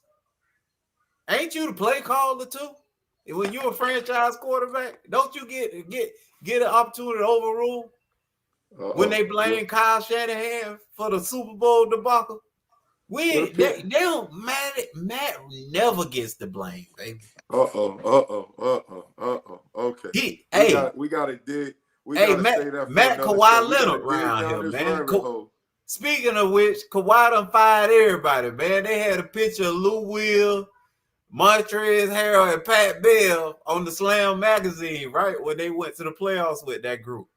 Ain't you the play caller too? When you're a franchise quarterback, don't you get an opportunity to overrule? When they blame Kyle Shanahan for the Super Bowl debacle? They don't Matt never gets the blame, baby. Okay. We gotta dig. Matt Kawhi Leonard around here, man. Speaking of which, Kawhi done fired everybody, man. They had a picture of Lou Will, Montrezl Harrell, and Pat Bell on the Slam magazine, right? When they went to the playoffs with that group.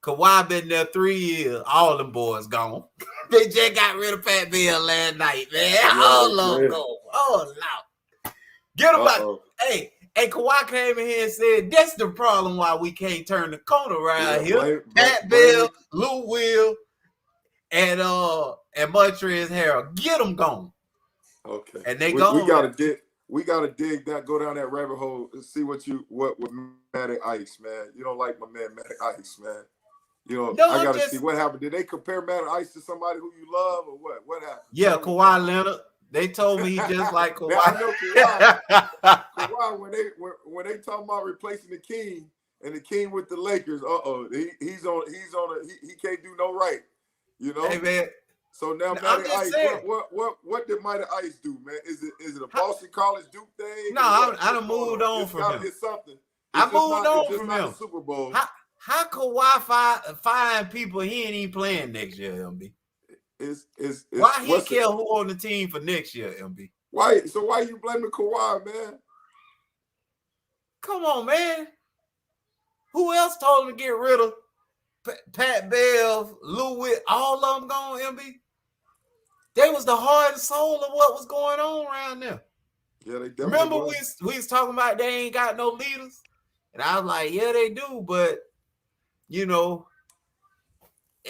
Kawhi been there 3 years. All them boys gone. They just got rid of Pat Bell last night, man. All of them gone. Oh, Lord. Get him out. Hey, Kawhi came in here and said, that's the problem why we can't turn the corner around here. Pat Bell, Lou Will, and Montrezl Harrell. Get them gone. Okay. And they gone. We gotta dig that, go down that rabbit hole and see what Matty Ice, man. You don't like my man Matty Ice, man. You know, I gotta see what happened. Did they compare Matty Ice to somebody who you love or what? What happened? Yeah, Kawhi Leonard. They told me he just like Kawhi. Now, I know Kawhi when they talking about replacing the King and the King with the Lakers, he can't do no right. You know? Hey man. So now Matty Ice, what did Matty Ice do, man? Is it a Boston College Duke thing? No, I done moved on from him. It's something. I moved on from him. Super Bowl. How Kawhi find people he ain't even playing next year, MB? Why he care who on the team for next year, MB? Why you blaming Kawhi, man? Come on, man. Who else told him to get rid of Pat Bell, Lou Witt, all of them gone, MB? They was the heart and soul of what was going on around there. Yeah, they definitely remember we was talking about they ain't got no leaders? And I was like, yeah, they do, but you know,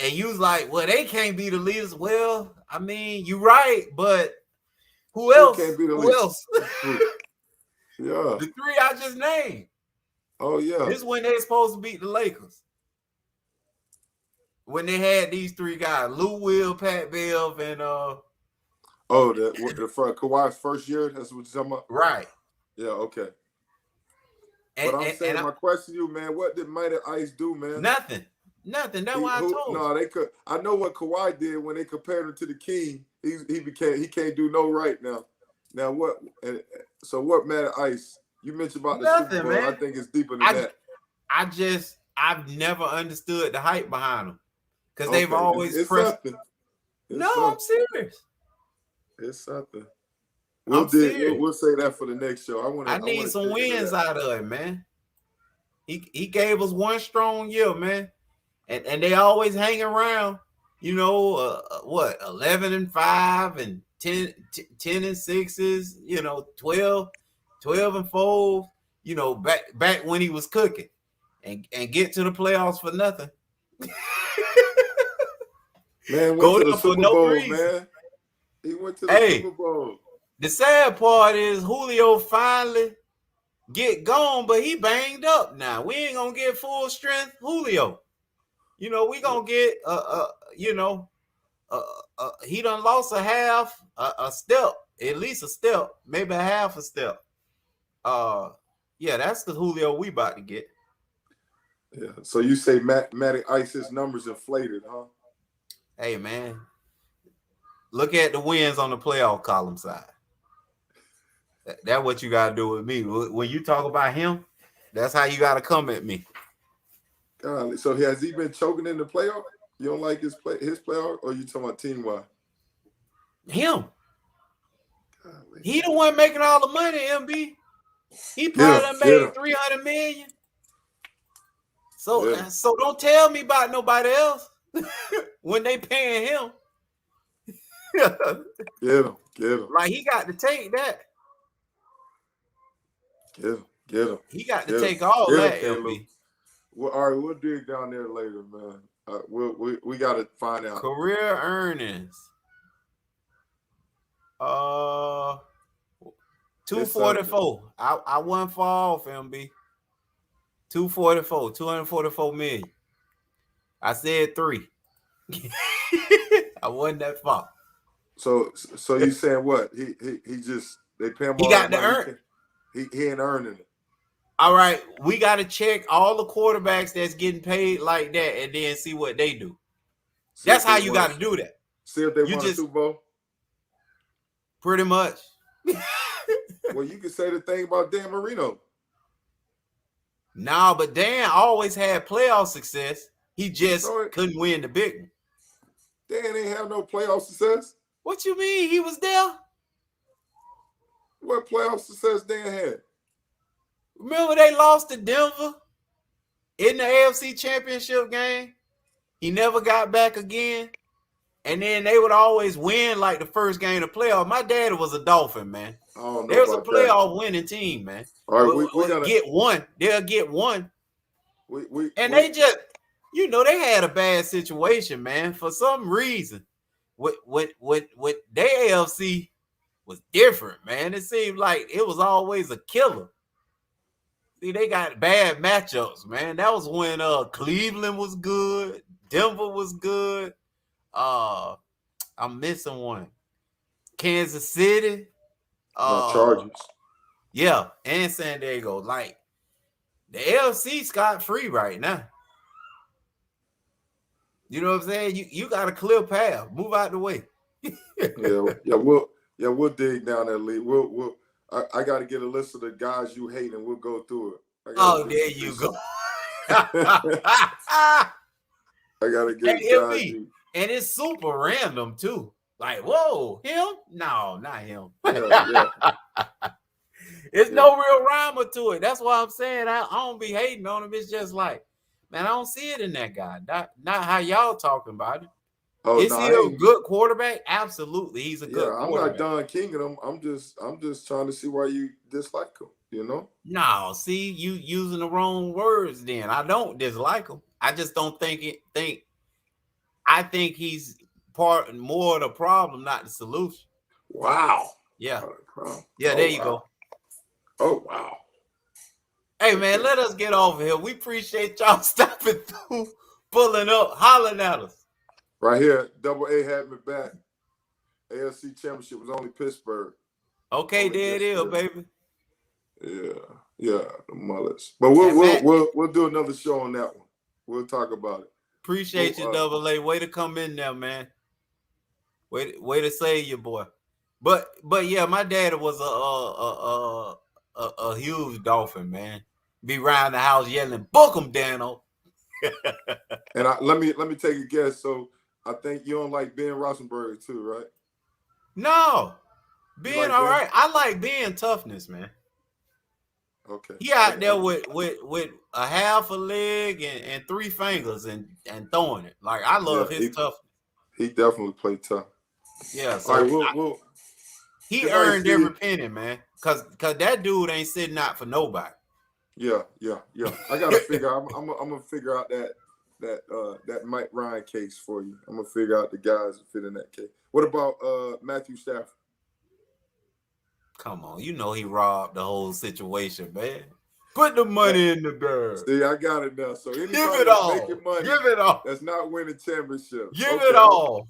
and you was like, well, they can't be the leaders. Well, I mean, you're right, but who else? Who else? Yeah. The three I just named. Oh, yeah. This is when they're supposed to beat the Lakers. When they had these three guys, Lou Will, Pat Bev, and the Kawhi's first year, that's what you're talking about? Right. Yeah, okay. But I'm saying, my question to you, man, what did Matty Ice do, man? Nothing. That's why I told you. No, they could. I know what Kawhi did when they compared him to the King. He can't do no right now. Now what? So what, Matty Ice? You mentioned about the Super Bowl. Man. I think it's deeper than that. I've never understood the hype behind them because they've always pressed. I'm serious. It's something. We'll say that for the next show. I need some wins out of it, man. He gave us one strong year, man. And they always hang around, 11-5 and 10-6, 12-4, back when he was cooking and get to the playoffs for nothing. Man, went to the Super Bowl, man. He went to the Super Bowl. The sad part is Julio finally get gone, but he banged up now. We ain't gonna get full strength Julio. We gonna get he done lost a step, at least a step, maybe a half a step. That's the Julio we about to get. Yeah. So you say Matty Ice's numbers inflated, huh? Hey man, look at the wins on the playoff column side. That's what you gotta do with me. When you talk about him, that's how you gotta come at me. God, so has he been choking in the playoff? You don't like his playoff, or you talking about team wide? Him. Golly. He the one making all the money, MB. He probably made $300 million. So don't tell me about nobody else when they paying him. Get him. Like he got to take that. Get him. He got to take all that, MB. Well, all right, we'll dig down there later, man. We got to find out. Career earnings. 244. I wasn't far off, MB. 244, 244 million. I said 3. I wasn't that far. So you saying what? He just they pay him. He got to earn. He ain't earning it. All right, we got to check all the quarterbacks that's getting paid like that, and then see what they do. That's how you got to do that. See if they won a Super Bowl. Pretty much. Well, you can say the thing about Dan Marino. No, but Dan always had playoff success. He just couldn't win the big one. Dan ain't have no playoff success. What you mean? He was there. What playoff success Dan had? Remember they lost to Denver in the AFC Championship game? He never got back again. And then they would always win like the first game of the playoff. My daddy was a Dolphin, man. There's a playoff winning team, man. All right, we gotta get one. They'll get one. They just, they had a bad situation, man. For some reason, with their AFC was different, man. It seemed like it was always a killer. See, they got bad matchups, man. That was when Cleveland was good, Denver was good. I'm missing one. Kansas City. Chargers. Yeah, and San Diego. Like, the AFC scot-free right now. You know what I'm saying? You got a clear path. Move out the way. We'll dig down that league. I got to get a list of the guys you hate, and we'll go through it. There you go. I gotta get guys. And it's super random too. Like, whoa, him? No, not him. It's no real rhyme to it. That's why I'm saying I don't be hating on him. It's just like, man, I don't see it in that guy. Not how y'all talking about it. Is he a good quarterback? Absolutely, he's a good quarterback. I'm not Don King and I'm just trying to see why you dislike him. No, see, you using the wrong words. Then I don't dislike him. I just don't I think he's more of the problem, not the solution. Wow. Yeah. There you go. Oh wow. Hey man, let us get over here. We appreciate y'all stopping through, pulling up, hollering at us. Right here, Double A had me back. AFC Championship was only Pittsburgh. Okay, there it is, baby. Yeah, the Mullets. But we'll do another show on that one. We'll talk about it. Appreciate you, Double A. Way to come in there, man. Way to save your boy. But yeah, my daddy was a huge Dolphin, man. Be around the house yelling, "Book him, Dano." And let me take a guess. So I think you don't like Ben Roethlisberger too, right? No, Ben, all right. I like Ben toughness, man. Okay. He out there with a half a leg and 3 fingers and throwing it. Like, I love his toughness. He definitely played tough. Yeah. So all right, he earned every penny, man. Cause that dude ain't sitting out for nobody. Yeah. I gotta figure out. I'm gonna figure out that Mike Ryan case for you. I'm gonna figure out the guys that fit in that case. What about Matthew Stafford? Come on, he robbed the whole situation, man. Put the money in the bag. See, I got it now. So anybody give it all. Making money, give it all. That's not winning championship. Give it all.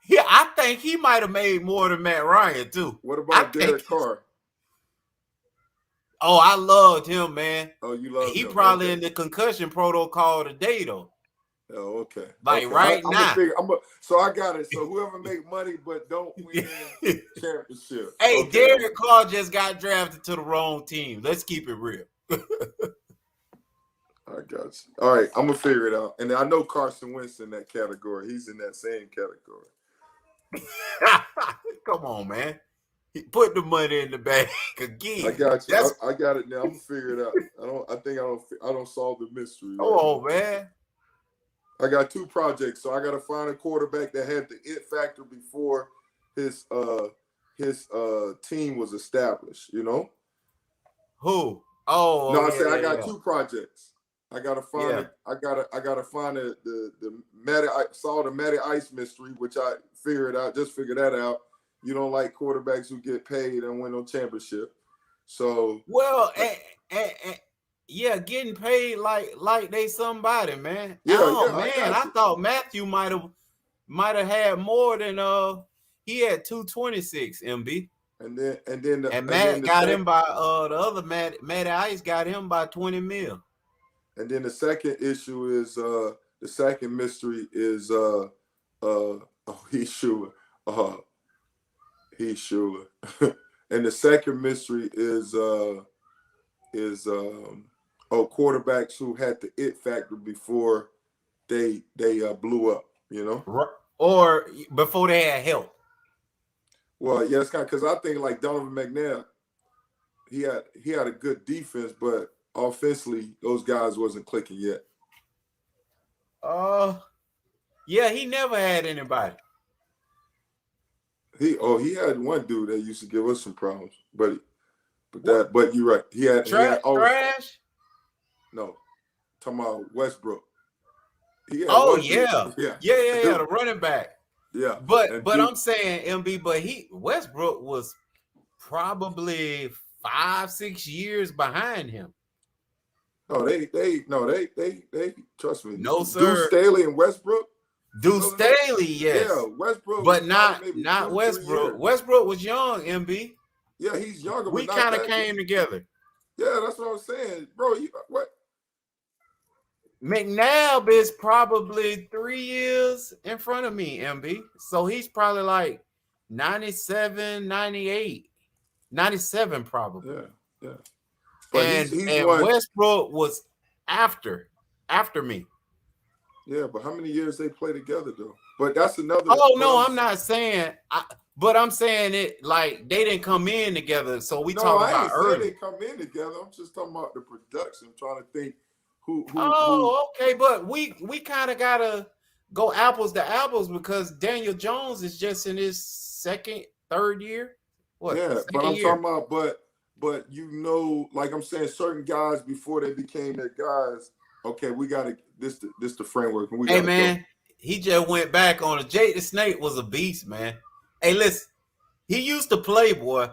Yeah, I think he might have made more than Matt Ryan too. What about Derek Carr? Oh, I loved him, man. Oh, you love him. He probably in the concussion protocol today, though. Oh, okay. Like right now. So I got it. So whoever make money but don't win championship. Hey, okay. Derek Carr just got drafted to the wrong team. Let's keep it real. I got you. All right, I'm gonna figure it out. And I know Carson Wentz in that category. He's in that same category. Come on, man. Put the money in the bag again. I got you. I got it now. I'm gonna figure it out. I don't solve the mystery. Oh man. I got 2 projects, so I got to find a quarterback that had the it factor before his team was established. Who? Oh, no, I said I got 2 projects. I gotta find I gotta find the Matty. I saw the Matty Ice mystery, which I figured that out. You don't like quarterbacks who get paid and win no championship. So well, yeah, getting paid like they somebody, man. Yeah, oh yeah, man, I thought Matthew might have had more than he had 226 MB. And Matt got him by the other Matty Ice got him by 20 mil. And then the second issue is the second mystery is Heath Shuler. Heath Shuler. And the second mystery is quarterbacks who had the it factor before they blew up, you know? Or before they had help. Well, yeah, it's kind of because I think like Donovan McNabb, he had a good defense, but offensively, those guys wasn't clicking yet. Yeah, he never had anybody. He had one dude that used to give us some problems, but you're right. He had trash. No, talking about Westbrook. Yeah, the running back. Yeah, but I'm saying MB, but Westbrook was probably 5-6 years behind him. No, they trust me. No, sir. Deuce Staley and Westbrook. Deuce Staley, yes. Yeah, Westbrook, but not Westbrook. Westbrook was young, MB. Yeah, he's younger. We kind of came together. Yeah, that's what I'm saying, bro. What? McNabb is probably 3 years in front of me, MB. So he's probably like 97, 98, 97 probably. Yeah. But and Westbrook was after me. Yeah, but how many years they play together though? But that's another. Oh no, I'm not saying. But I'm saying it like they didn't come in together. So we talking about early. They come in together. I'm just talking about the production. I'm trying to think who. Okay, but we kind of gotta go apples to apples because Daniel Jones is just in his third year. What? Yeah, but I'm talking about but you know, like I'm saying, certain guys before they became their guys. Okay, we gotta this the framework. And hey man, he just went back on it. Jake the Snake was a beast, man. Hey, listen, he used to play, boy.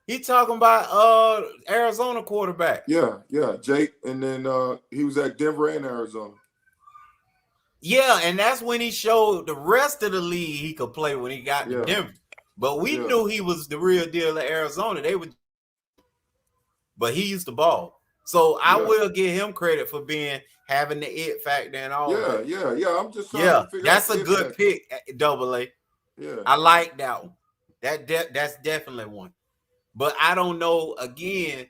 He talking about Arizona quarterback. Yeah, Jake, and then he was at Denver and Arizona. Yeah, and that's when he showed the rest of the league he could play when he got to Denver. But we knew he was the real deal at Arizona. But he used to ball. So I will give him credit for having the it factor and all that. Yeah. I'm just trying to figure that's out a good pick, AA. Yeah. I like that one. That's definitely one. But I don't know, again,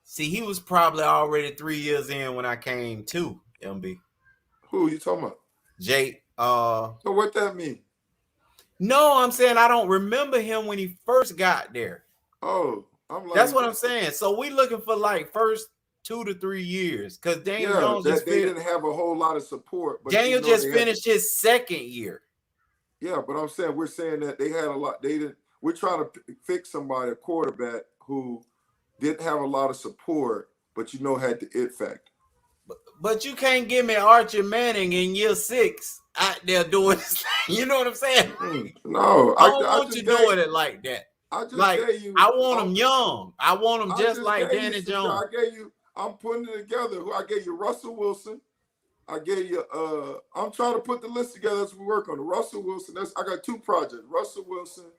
see, he was probably already 3 years in when I came to MB. Who are you talking about? Jake. So what that mean? No, I'm saying I don't remember him when he first got there. Oh, I'm like, that's what I'm saying. So we looking for like first 2 to 3 years because Daniel Jones they didn't have a whole lot of support. But Daniel just finished his second year. Yeah, but I'm saying we're saying that they had a lot. They didn't. We're trying to fix somebody, a quarterback who didn't have a lot of support, but had the it factor. But you can't give me Archie Manning in year 6 out there doing this. You know what I'm saying? No, I don't want you doing it like that. I just gave you. I want him young. I want him just like Danny Jones. I'm putting it together. I gave you Russell Wilson. I gave you. I'm trying to put the list together as we work on it. Russell Wilson. I got 2 projects. Russell Wilson.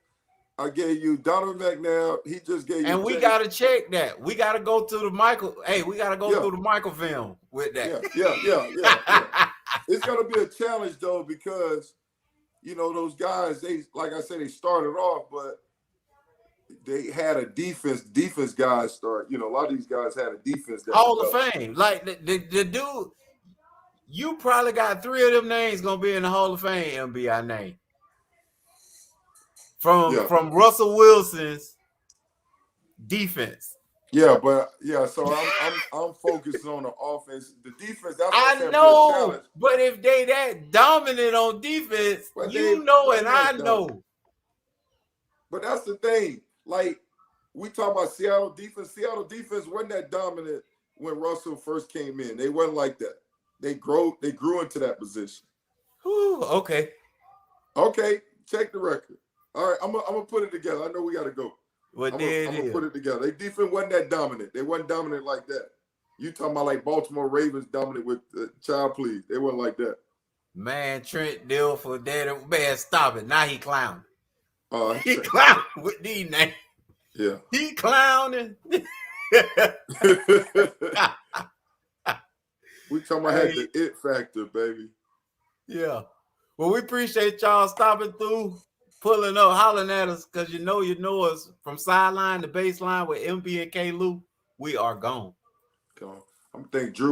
I gave you Donovan McNabb. He just gave you. And we got to check that. We got to go through the Michael. Hey, we got to go through the Michael film with that. Yeah. It's gonna be a challenge though because those guys. They like I said, they started off, but they had a defense guys start. A lot of these guys had a defense. Hall of Fame. Like the dude, you probably got 3 of them names gonna be in the Hall of Fame. MBI name. From Russell Wilson's defense. Yeah, but so I'm focused on the offense. The defense, that's I know, but if they that dominant on defense, I know. But that's the thing. Like we talk about Seattle defense. Seattle defense wasn't that dominant when Russell first came in. They wasn't like that. They grew into that position. Whew, okay. Okay, check the record. All right, I'm gonna put it together. I know we gotta go. What I'm did gonna put it together. Their defense wasn't that dominant. They wasn't dominant like that. You talking about like Baltimore Ravens dominant with child please. They wasn't like that. Man, Trent Dilfer, daddy, man, stop it. Now he clowning. He check. clowning with these names. Yeah. He clowning. We talking about had the it factor, baby. Yeah. Well, we appreciate y'all stopping through, pulling up, hollering at us, because you know us from sideline to baseline with MB and K. Lou. We are gone. I'm thinking Drew